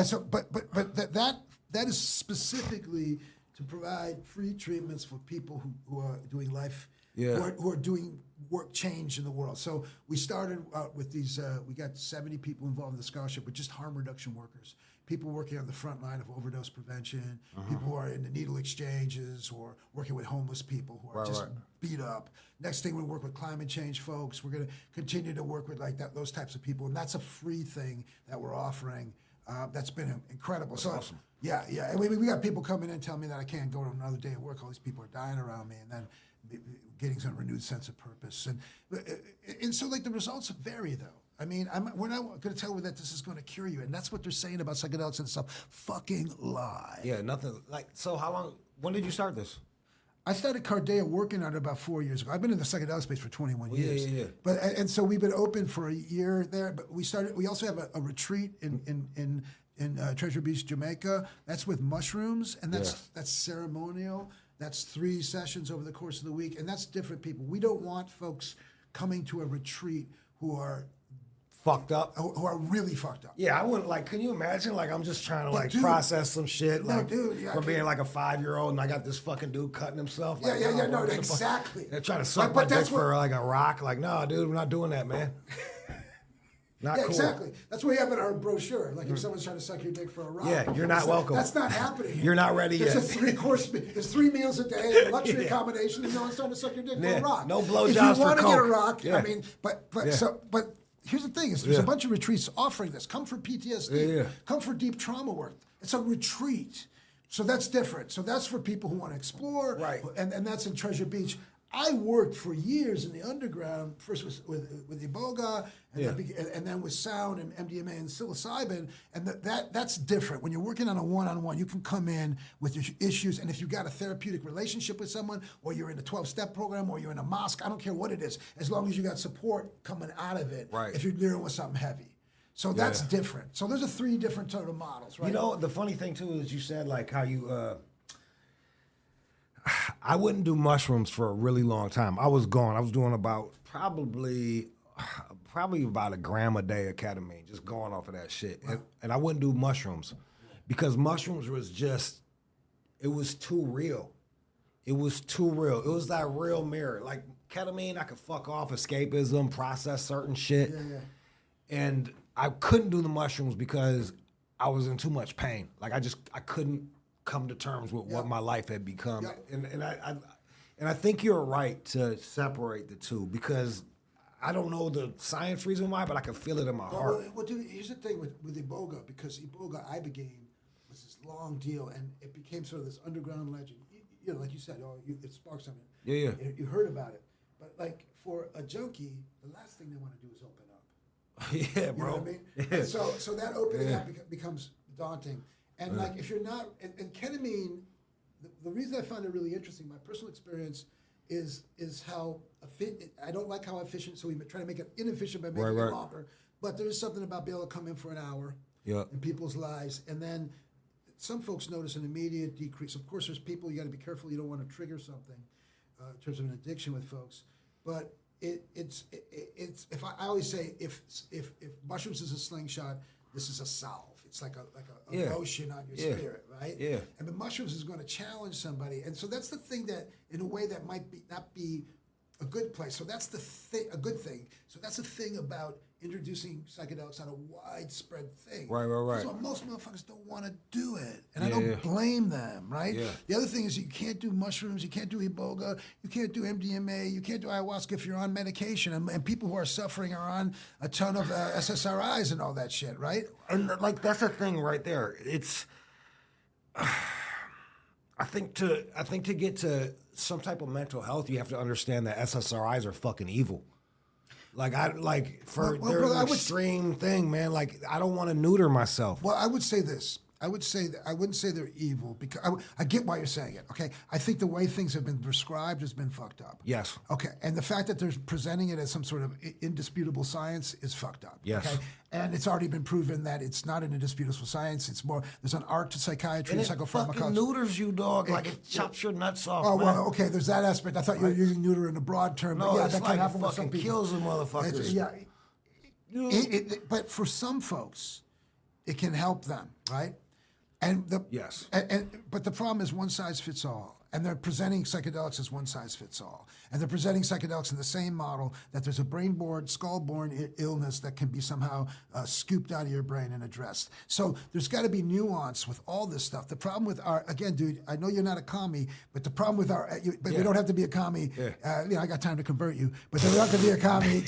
So, but that is specifically to provide free treatments for people who are doing life. Yeah. Who are doing work change in the world. So we started with these. We got 70 people involved in the scholarship with just harm reduction workers. People working on the front line of overdose prevention, people who are in the needle exchanges or working with homeless people who are beat up. Next thing, we work with climate change folks. We're going to continue to work with those types of people, and that's a free thing that we're offering. That's been incredible. That's awesome. Yeah. And we got people coming in telling me that I can't go to another day of work. All these people are dying around me, and then getting some renewed sense of purpose. And so the results vary, though. I mean, we're not going to tell you that this is going to cure you, and that's what they're saying about psychedelics and stuff. Fucking lie. Yeah, nothing. So how long? When did you start this? I started Cardea working on it about 4 years ago. I've been in the psychedelic space for 21 years. Yeah. But and so we've been open for a year there. But we also have a retreat in Treasure Beach, Jamaica. That's with mushrooms, and that's ceremonial. That's 3 sessions over the course of the week, and that's different people. We don't want folks coming to a retreat who are fucked up, who are really fucked up. Yeah, I wouldn't can you imagine I'm just trying to process some shit from being like a 5-year-old and I got this fucking dude cutting himself. Exactly. They're trying to suck my dick for a rock. No, dude, we're not doing that, man. Not cool. Exactly. That's what we have in our brochure. If someone's trying to suck your dick for a rock. You're not welcome. That's not happening. You're not ready yet. There's a 3-course. There's 3 meals a day, a luxury accommodation, and no one's trying to suck your dick for a rock. No blowjobs for coke. If you want to get a rock, I mean, but here's the thing: there's a bunch of retreats offering this. Come for PTSD. Come for deep trauma work. It's a retreat, so that's different. So that's for people who want to explore, and that's in Treasure Beach. I worked for years in the underground, first with Iboga, and then with sound and MDMA and psilocybin, and that's different. When you're working on a one-on-one, you can come in with your issues, and if you've got a therapeutic relationship with someone, or you're in a 12-step program, or you're in a mosque, I don't care what it is, as long as you got support coming out of it, if you're dealing with something heavy. So that's different. So there's 3 different sort of models, right? You know, the funny thing, too, is you said, how you... I wouldn't do mushrooms for a really long time. I was gone. I was doing about probably about a gram a day of ketamine, just going off of that shit. Wow. And I wouldn't do mushrooms because mushrooms was it was too real. It was too real. It was that real mirror. Ketamine, I could fuck off escapism, process certain shit. And I couldn't do the mushrooms because I was in too much pain. I couldn't come to terms with what my life had become. And I think you're right to separate the two because I don't know the science reason why, but I can feel it in my heart. Well, dude, here's the thing with Iboga, because Iboga Ibogaine was this long deal, and it became sort of this underground legend. Like you said, it sparked something. Yeah. You heard about it. But for a junkie, the last thing they want to do is open up. Yeah, bro. You know what I mean? Yeah. So that opening up becomes daunting. And if you're not, and ketamine, the reason I find it really interesting, my personal experience is how I don't like how efficient, so we try to make it inefficient by making it longer. But there is something about being able to come in for an hour in people's lives, and then some folks notice an immediate decrease. Of course, there's people you got to be careful. You don't want to trigger something in terms of an addiction with folks, but it's. If I always say if mushrooms is a slingshot, this is a salve. It's like a lotion on your spirit, right? Yeah. And the mushrooms is going to challenge somebody. And so that's the thing that, in a way that might not be a good place. So that's the thing, a good thing. So that's the thing about introducing psychedelics on a widespread thing. Right. So most motherfuckers don't want to do it, and I don't blame them, right? Yeah. The other thing is you can't do mushrooms, you can't do Iboga, you can't do MDMA, you can't do ayahuasca if you're on medication, and people who are suffering are on a ton of SSRIs and all that shit, right? And like that's the thing right there. It's I think to get to some type of mental health, you have to understand that SSRIs are fucking evil. Like they're an extreme thing, man. Like I don't want to neuter myself. Well, I would say this. I wouldn't say they're evil because I get why you're saying it. Okay, I think the way things have been prescribed has been fucked up. Yes. Okay, and the fact that they're presenting it as some sort of indisputable science is fucked up. Yes. Okay, and it's already been proven that it's not an indisputable science. It's more there's an art to psychiatry and psychopharmacology. Fucking neuters you, dog. Like it chops your nuts off. Oh man. well, okay. There's that aspect. I thought you were using neuter in a broad term. No, but yeah, it's that like can happen it with some fucking people. kills the motherfuckers. Yeah. But for some folks, it can help them, right? And Yes. But the problem is one size fits all. And they're presenting psychedelics as one size fits all. And they're presenting psychedelics in the same model that there's a brain-borne, skull-borne illness that can be somehow scooped out of your brain and addressed. So there's got to be nuance with all this stuff. The problem with again, dude, I know you're not a commie, but the problem with we don't have to be a commie. Yeah. I got time to convert you, but they don't have to be a commie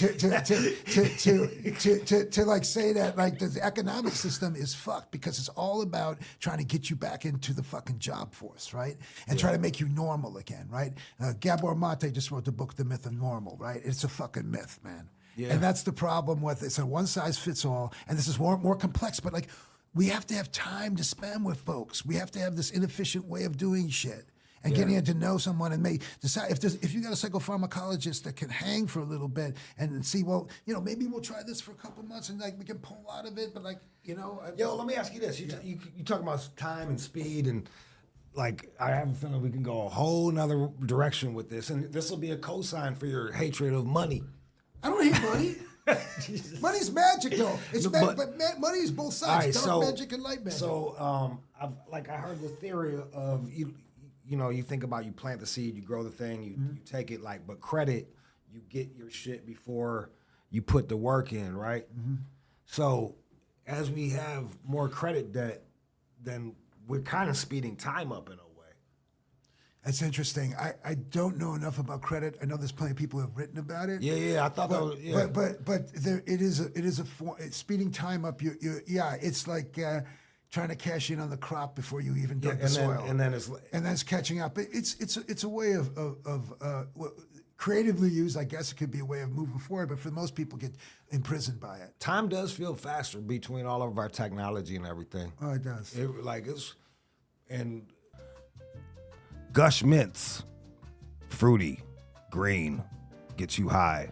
to like say that like the economic system is fucked because it's all about trying to get you back into the fucking job force, right? And try to make you normal again, right? Gabor Mate just wrote the book, The Myth of Normal, right? It's a fucking myth, man. Yeah. And that's the problem with it. It's a one size fits all. And this is more complex, but like we have to have time to spend with folks. We have to have this inefficient way of doing shit. And getting to know someone and may decide if you got a psychopharmacologist that can hang for a little bit and see, well, maybe we'll try this for a couple months and like we can pull out of it, but like, Yo, let me ask you this. You talk about time and speed and like I have a feeling we can go a whole nother direction with this, and this will be a cosign for your hatred of money. I don't hate money. Money's magic, though. But money's both sides, dark magic and light magic. So, I heard the theory of you think about you plant the seed, you grow the thing, you take it but credit, you get your shit before you put the work in, right? Mm-hmm. So, as we have more credit debt, then we're kind of speeding time up in a way. That's interesting. I don't know enough about credit. I know there's plenty of people who have written about it. Yeah. I thought that was, yeah. But there, it is a form. It's speeding time up. It's like trying to cash in on the crop before you even dug the soil. And then it's catching up. It's a way of creatively used. I guess it could be a way of moving forward. But for most people, get imprisoned by it. Time does feel faster between all of our technology and everything. Oh, it does. And Gush Mints, fruity, green, gets you high.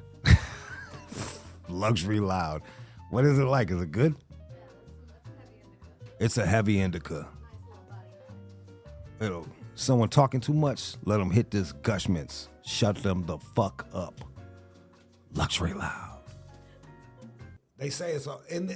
Luxury loud. What is it like? Is it good? It's a heavy indica. Someone talking too much, let them hit this Gush Mints. Shut them the fuck up. Luxury loud. They say it's and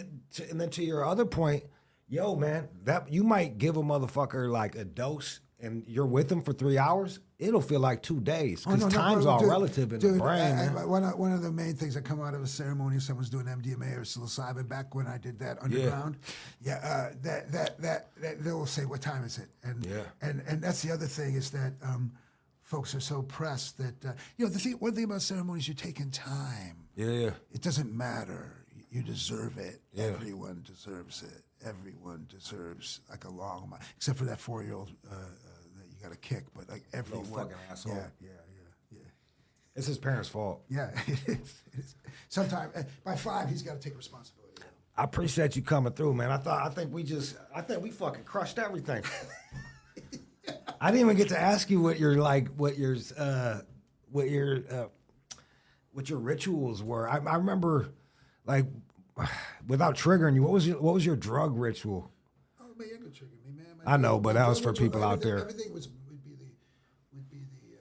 then to your other point, yo man, that you might give a motherfucker like a dose and you're with them for 3 hours, it'll feel like 2 days because time's all relative in the brain. One of the main things that come out of a ceremony, if someone's doing MDMA or psilocybin, back when I did that underground, that they will say, "What time is it?" And that's the other thing is that folks are so pressed that one thing about ceremonies, you're taking time. Yeah. It doesn't matter. You deserve it. Yeah. Everyone deserves it. Everyone deserves like a long amount, except for that 4-year-old that you got to kick. But like everyone, fucking asshole. Yeah. It's his parents' fault. Yeah, it is. Sometime by 5, he's got to take responsibility. I appreciate you coming through, man. I think we fucking crushed everything. I didn't even get to ask you what your rituals were. I remember, like, without triggering you, what was your drug ritual? Oh man, you're gonna trigger me, man. I know, but that was for people out there. Everything would be the.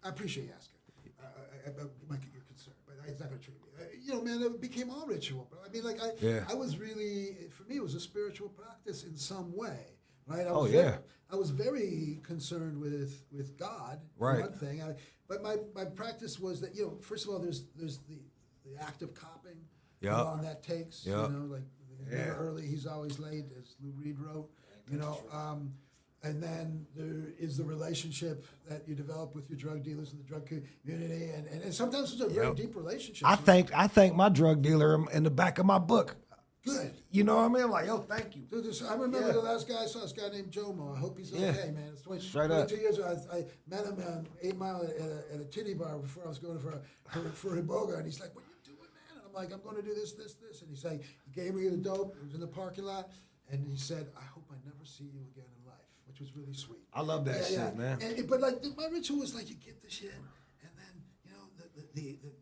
I appreciate you asking. Your concern, but it's not gonna trigger me. Man, it became all ritual. But I mean, like, I was really, for me, it was a spiritual practice in some way, right? I was very concerned with God, Right. for one thing. But my practice was that, first of all, there's the act of copping, Yep. how long that takes. Yep. Like Yeah. never early, he's always late, as Lou Reed wrote. And then there is the relationship that you develop with your drug dealers and the drug community, and sometimes it's a very deep relationship. I thank my drug dealer in the back of my book. Good. You know what I mean? I'm like, yo, thank you. Dude, I remember the last guy I saw, this guy named Jomo. I hope he's okay, man. It's 22 Straight up. years ago. I met him on 8 Mile at a titty bar before I was going for Iboga, and he's like, what are you doing, man? And I'm like, I'm going to do this. And he's like, he gave me the dope. It was in the parking lot. And he said, I hope I never see you again in life, which was really sweet. I love that shit, man. But like, my ritual was like, you get the shit, and then,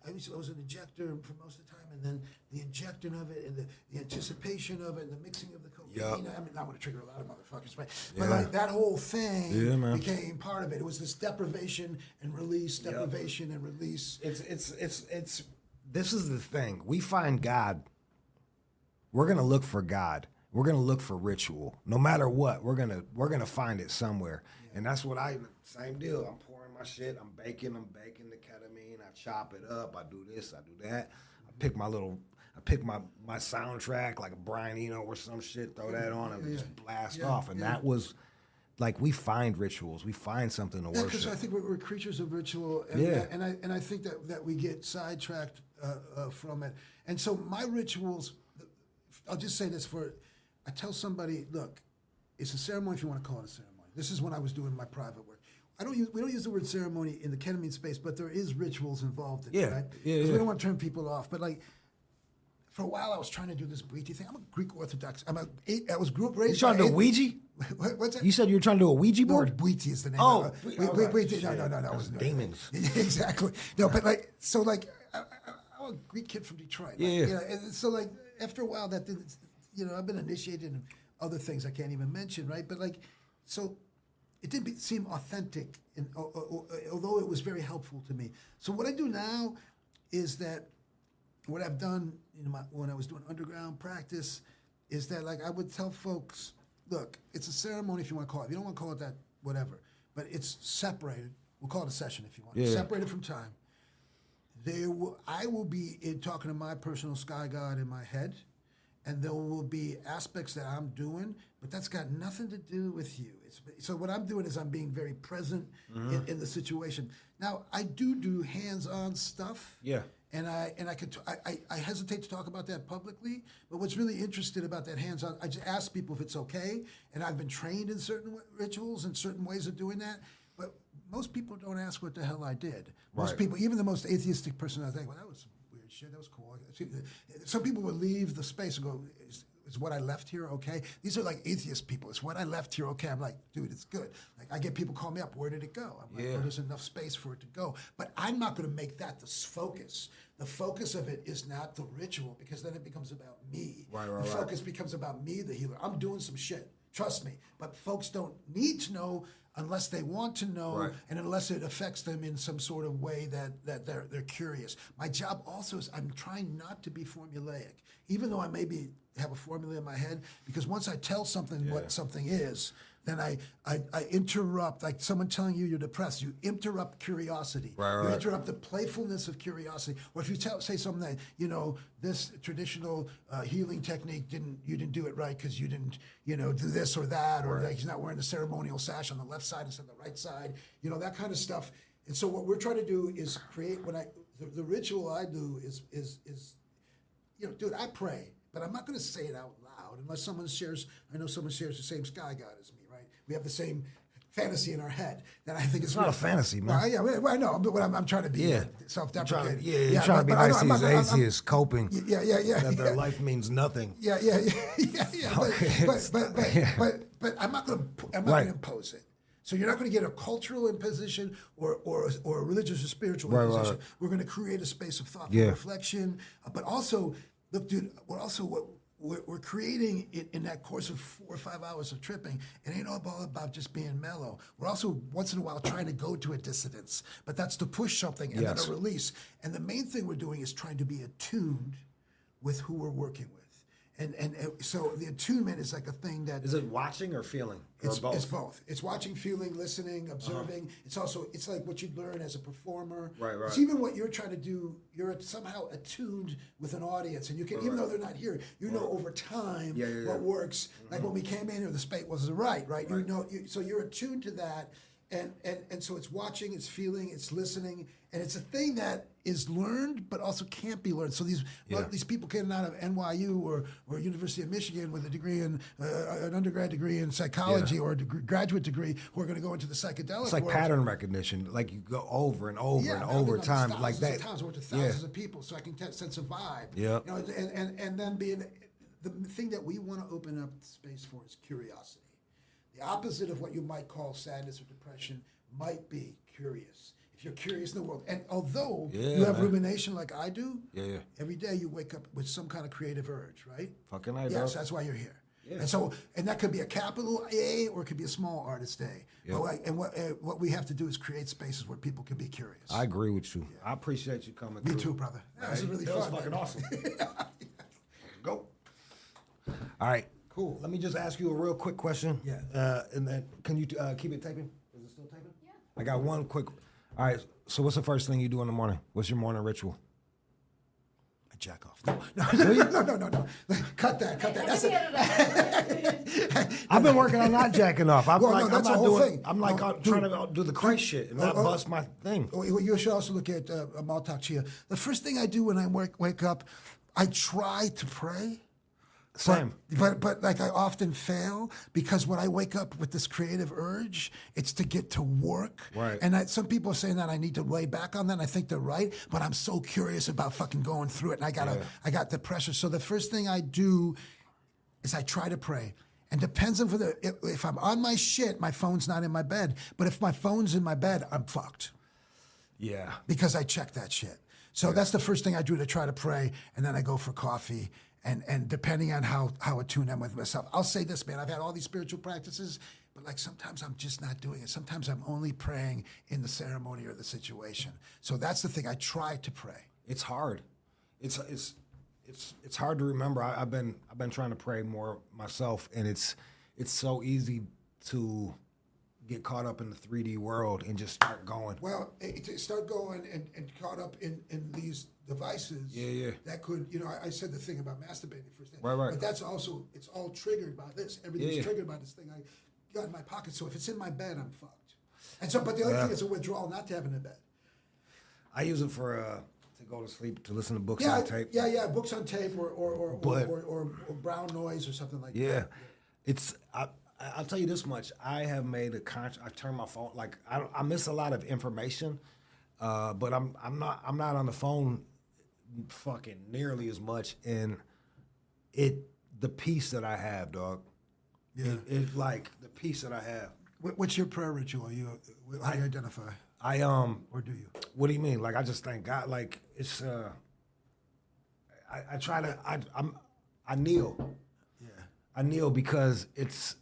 I was an injector for most of the time, and then the injecting of it, and the anticipation of it, and the mixing of the cocaine. Yep. I mean, I'm going to trigger a lot of motherfuckers, right? But like, that whole thing became part of it. It was this deprivation and release, deprivation and release. It's this is the thing. We find God. We're gonna look for God. We're gonna look for ritual. No matter what, we're gonna find it somewhere. And that's what same deal. I'm pouring my shit. I'm baking the ketamine. I chop it up. I do this. I do that. I pick my soundtrack like a Brian Eno or some shit. Throw that on and just blast off. And that was like, we find rituals. We find something to worship. Because I think we're creatures of ritual, and I think that we get sidetracked from it. And so my rituals, I'll just say this I tell somebody, look, it's a ceremony if you want to call it a ceremony. This is when I was doing my private work. We don't use the word ceremony in the ketamine space, but there is rituals involved in it, right? Because we don't want to turn people off. But like, for a while I was trying to do this Ouija thing. I'm a Greek Orthodox. I was raised. You trying to do a Ouija? What's that? You said you were trying to do a Ouija board? No, Ouija is the name. Oh, no. Demons. Exactly. No, but like, so like, I'm a Greek kid from Detroit. And so like, after a while, that didn't, I've been initiated in other things I can't even mention, right? But like, so it didn't seem authentic, although it was very helpful to me. So what I do now is that what I've done when I was doing underground practice is that, like, I would tell folks, look, it's a ceremony if you want to call it. If you don't want to call it that, whatever. But it's separated. We'll call it a session if you want. Separated from time. I will be talking to my personal sky god in my head, and there will be aspects that I'm doing, but that's got nothing to do with you. So what I'm doing is I'm being very present in the situation. Now, I do hands-on stuff. Yeah. And I hesitate to talk about that publicly, but what's really interesting about that hands-on, I just ask people if it's okay, and I've been trained in certain rituals and certain ways of doing that, but most people don't ask what the hell I did. Most people, even the most atheistic person, I think, well, that was some weird shit, that was cool. Some people would leave the space and go, is what I left here okay? These are like atheist people. Is what I left here okay? I'm like, dude, it's good. Like, I get people call me up, where did it go? I'm like, well, there's enough space for it to go. But I'm not going to make that the focus. The focus of it is not the ritual, because then it becomes about me. The focus becomes about me, the healer. I'm doing some shit, trust me. But folks don't need to know unless they want to know, and unless it affects them in some sort of way that they're curious. My job also is I'm trying not to be formulaic, even though I maybe have a formula in my head, because once I tell something what something is, then I interrupt, like someone telling you you're depressed, you interrupt curiosity. You interrupt the playfulness of curiosity. Or if you say something that, this traditional healing technique, you didn't do it right because you didn't, do this or that, or like he's not wearing the ceremonial sash on the left side instead of the right side, that kind of stuff. And so what we're trying to do is create, the ritual I do is dude, I pray, but I'm not going to say it out loud unless someone shares the same sky god as me, right? We have the same fantasy in our head that I think it's not a fantasy, man. Well, I know, but I'm trying to be self-deprecating. You're trying to be nice to these atheists coping. That their life means nothing. But I'm not going to impose it. So you're not going to get a cultural imposition or a religious or spiritual imposition. We're going to create a space of thoughtful reflection, but also, look, dude, we're creating in that course of 4 or 5 hours of tripping. It ain't all about just being mellow. We're also once in a while trying to go to a dissonance, but that's to push something and then a release. And the main thing we're doing is trying to be attuned with who we're working with. So the attunement is like a thing that Is it watching or feeling? it's or both? It's both. It's watching, feeling, listening, observing. It's also it's like what you learn as a performer. Right. It's even what you're trying to do. You're somehow attuned with an audience, and you can even though they're not here, you know over time what works. Like when we came in here, the space wasn't right. You know, so you're attuned to that. And so it's watching, it's feeling, it's listening, and it's a thing that is learned but also can't be learned. So these people getting out of NYU or University of Michigan with a degree in an undergrad degree in psychology or a graduate degree who are going to go into the psychedelic It's like world. pattern recognition. Like you go over and over and over time, like that. Times I worked with thousands of people, so I can sense a vibe. Yeah. You know, and then being the thing that we want to open up space for is curiosity. The opposite of what you might call sadness or depression might be curious. If you're curious in the world, and although you have rumination like I do, every day you wake up with some kind of creative urge, right? Fucking I Yes, that's why you're here. Yeah. And that could be a capital A or it could be a small artist A. Yep. But what we have to do is create spaces where people can be curious. I agree with you. Yeah. I appreciate you coming. Me too, brother. That was really fun. That was fucking awesome. Go. All right. Cool. Let me just ask you a real quick question. Yeah. And then can you keep it taping? Is it still taping? Yeah. I got one quick. All right. So what's the first thing you do in the morning? What's your morning ritual? I jack off. No. Cut that. That's it. I've been working on not jacking off. I'm that's I'm the not whole doing. thing. I'm like trying to do the Christ shit and not bust my thing. You should also look at Maltak Chia. The first thing I do when I wake up, I try to pray. Same. But like I often fail because when I wake up with this creative urge, it's to get to work. Right. And some people are saying that I need to lay back on that. And I think they're right, but I'm so curious about fucking going through it, and I got the pressure. So the first thing I do is I try to pray. And depends on if I'm on my shit, my phone's not in my bed. But if my phone's in my bed, I'm fucked. Yeah. Because I check that shit. So that's the first thing I do to try to pray, and then I go for coffee. And depending on how attuned I'm with myself, I'll say this, man. I've had all these spiritual practices, but like sometimes I'm just not doing it. Sometimes I'm only praying in the ceremony or the situation. So that's the thing. I try to pray. It's hard. It's hard to remember. I've been trying to pray more myself, and it's so easy to get caught up in the 3D world and just start going. Well, to start going and caught up in these devices that could, I said the thing about masturbating first thing. Right. But that's also, it's all triggered by this. Everything's triggered by this thing I got in my pocket. So if it's in my bed, I'm fucked. And so, but the other thing is a withdrawal not to have it in bed. I use it for to go to sleep, to listen to books on tape. Yeah, books on tape or brown noise or something like that. It's I'll tell you this much. I have made I turn my phone, like I miss a lot of information, but I'm not on the phone fucking nearly as much. And the peace that I have, dog. Yeah. It like the peace that I have. What's your prayer ritual? How do you identify? Or do you? What do you mean? Like I just thank God. Like it's I try to I kneel. Yeah. I kneel because it's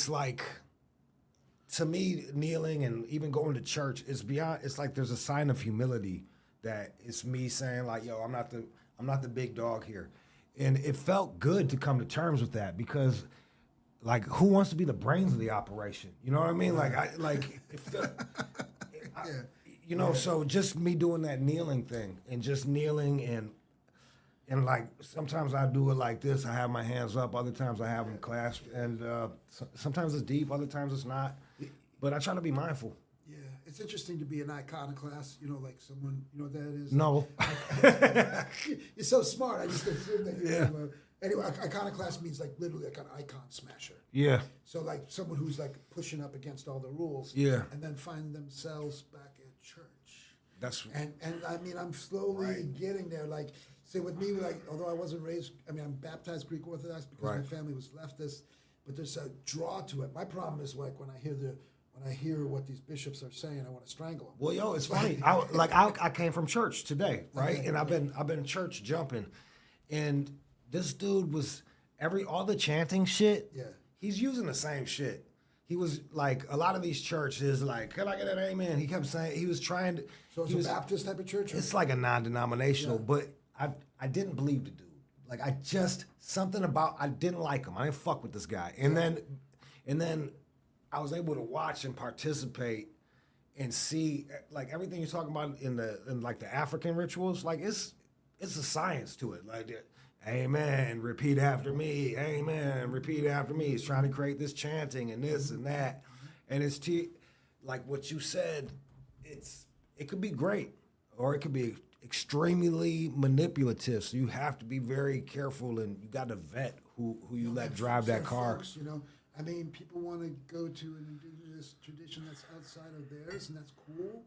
like, to me, kneeling and even going to church is beyond. It's like there's a sign of humility that it's me saying like, yo, I'm not the big dog here, and it felt good to come to terms with that because, like, who wants to be the brains of the operation? You know what I mean? Like it felt, So just me doing that kneeling thing and just kneeling and like sometimes I do it like this. I have my hands up. Other times I have them clasped. And sometimes it's deep. Other times it's not. But I try to be mindful. Yeah, it's interesting to be an iconoclast. Like someone. You know what that is? No. You're so smart. I just assumed that. Anyway, iconoclast means like literally like an icon smasher. Yeah. So like someone who's like pushing up against all the rules. Yeah. And then find themselves back at church. That's. And I mean, I'm slowly getting there. Like. See, with me, like, although I wasn't raised, I'm baptized Greek Orthodox because my family was leftist, but there's a draw to it. My problem is like when I hear what these bishops are saying, I want to strangle them. Well, yo, it's funny. I came from church today, right? Okay. And I've been church jumping, and this dude was all the chanting shit. Yeah, he's using the same shit. He was like, a lot of these churches, like, can I get an amen? He kept saying, he was trying to. So it's a Baptist type of church? It's like a non-denominational, but I didn't believe the dude. Like I just something about I didn't like him. I didn't fuck with this guy. And then I was able to watch and participate and see like everything you're talking about in like the African rituals. Like it's a science to it. Like amen, repeat after me. Amen, repeat after me. He's trying to create this chanting and this and that. And it's like what you said. It could be great or it could be extremely manipulative. So you have to be very careful and you got to vet who you let drive that car. Folks, I mean, people want to go to an indigenous tradition that's outside of theirs, and that's cool.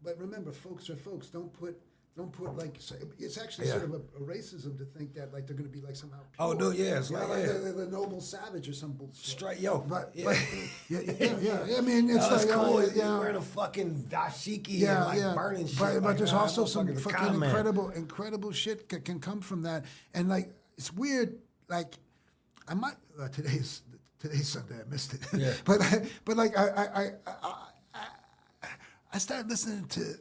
But remember, folks are folks. Don't put like it's actually sort of a racism to think that like they're going to be like somehow pure. Oh no, yeah, it's like they're the noble savage or some bullshit. Straight but yeah. I mean, it's like cool. You're wearing a fucking dashiki and like burning shit. But like, there's also some fucking incredible shit can come from that, and like it's weird. Like I might today's Sunday, I missed it. Yeah. but like I started listening to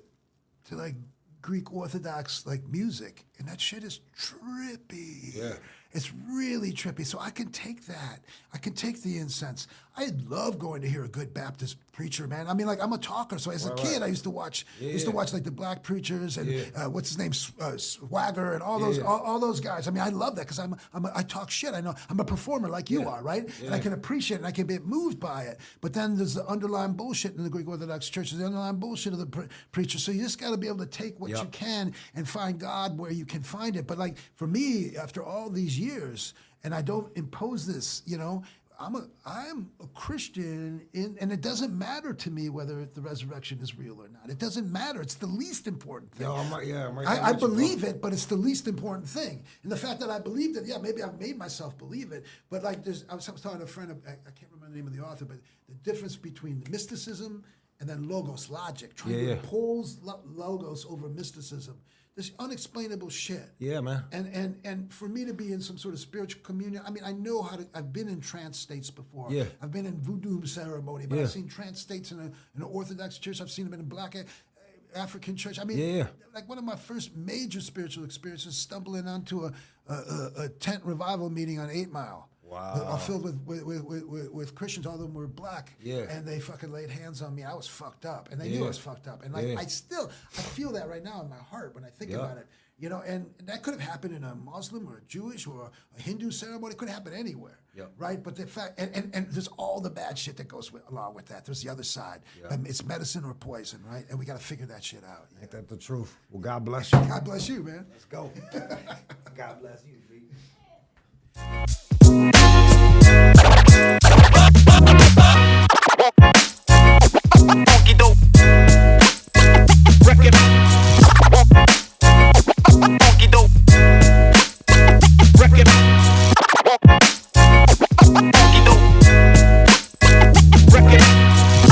like Greek Orthodox like music, and that shit is trippy. Yeah. It's really trippy. So I can take that. I can take the incense. I love going to hear a good Baptist preacher, man. I mean, like I'm a talker, so as a kid, I used to watch like the black preachers and what's his name, Swagger, and all those guys. I mean, I love that because I talk shit. I know I'm a performer like you are, right? Yeah. And I can appreciate it and I can be moved by it. But then there's the underlying bullshit in the Greek Orthodox Church. There's the underlying bullshit of the preacher. So you just got to be able to take what you can and find God where you can find it. But like for me, after all these years, and I don't impose this, I'm a Christian, and it doesn't matter to me whether the resurrection is real or not. It doesn't matter. It's the least important thing. I'm right I believe it, but it's the least important thing. And the fact that I believed it, maybe I've made myself believe it. But like, I was talking to a friend, I can't remember the name of the author, but the difference between mysticism and then logos, logic, trying to impose logos over mysticism. This unexplainable shit. Yeah, man. And for me to be in some sort of spiritual communion, I mean, I know how to. I've been in trance states before. Yeah. I've been in voodoo ceremony, but I've seen trance states in an Orthodox church. I've seen them in a black African church. I mean, like one of my first major spiritual experiences, stumbling onto a tent revival meeting on 8 Mile. Wow. Filled with Christians, all of them were black. Yeah. And they fucking laid hands on me. I was fucked up. And they knew I was fucked up. And like I feel that right now in my heart when I think about it. And that could have happened in a Muslim or a Jewish or a Hindu ceremony. It could happen anywhere. Right? But the fact and there's all the bad shit that goes along with that. There's the other side. It's medicine or poison, right? And we gotta figure that shit out. Ain't that the truth? Well, God bless you. God bless you, man. Let's go. God bless you, B.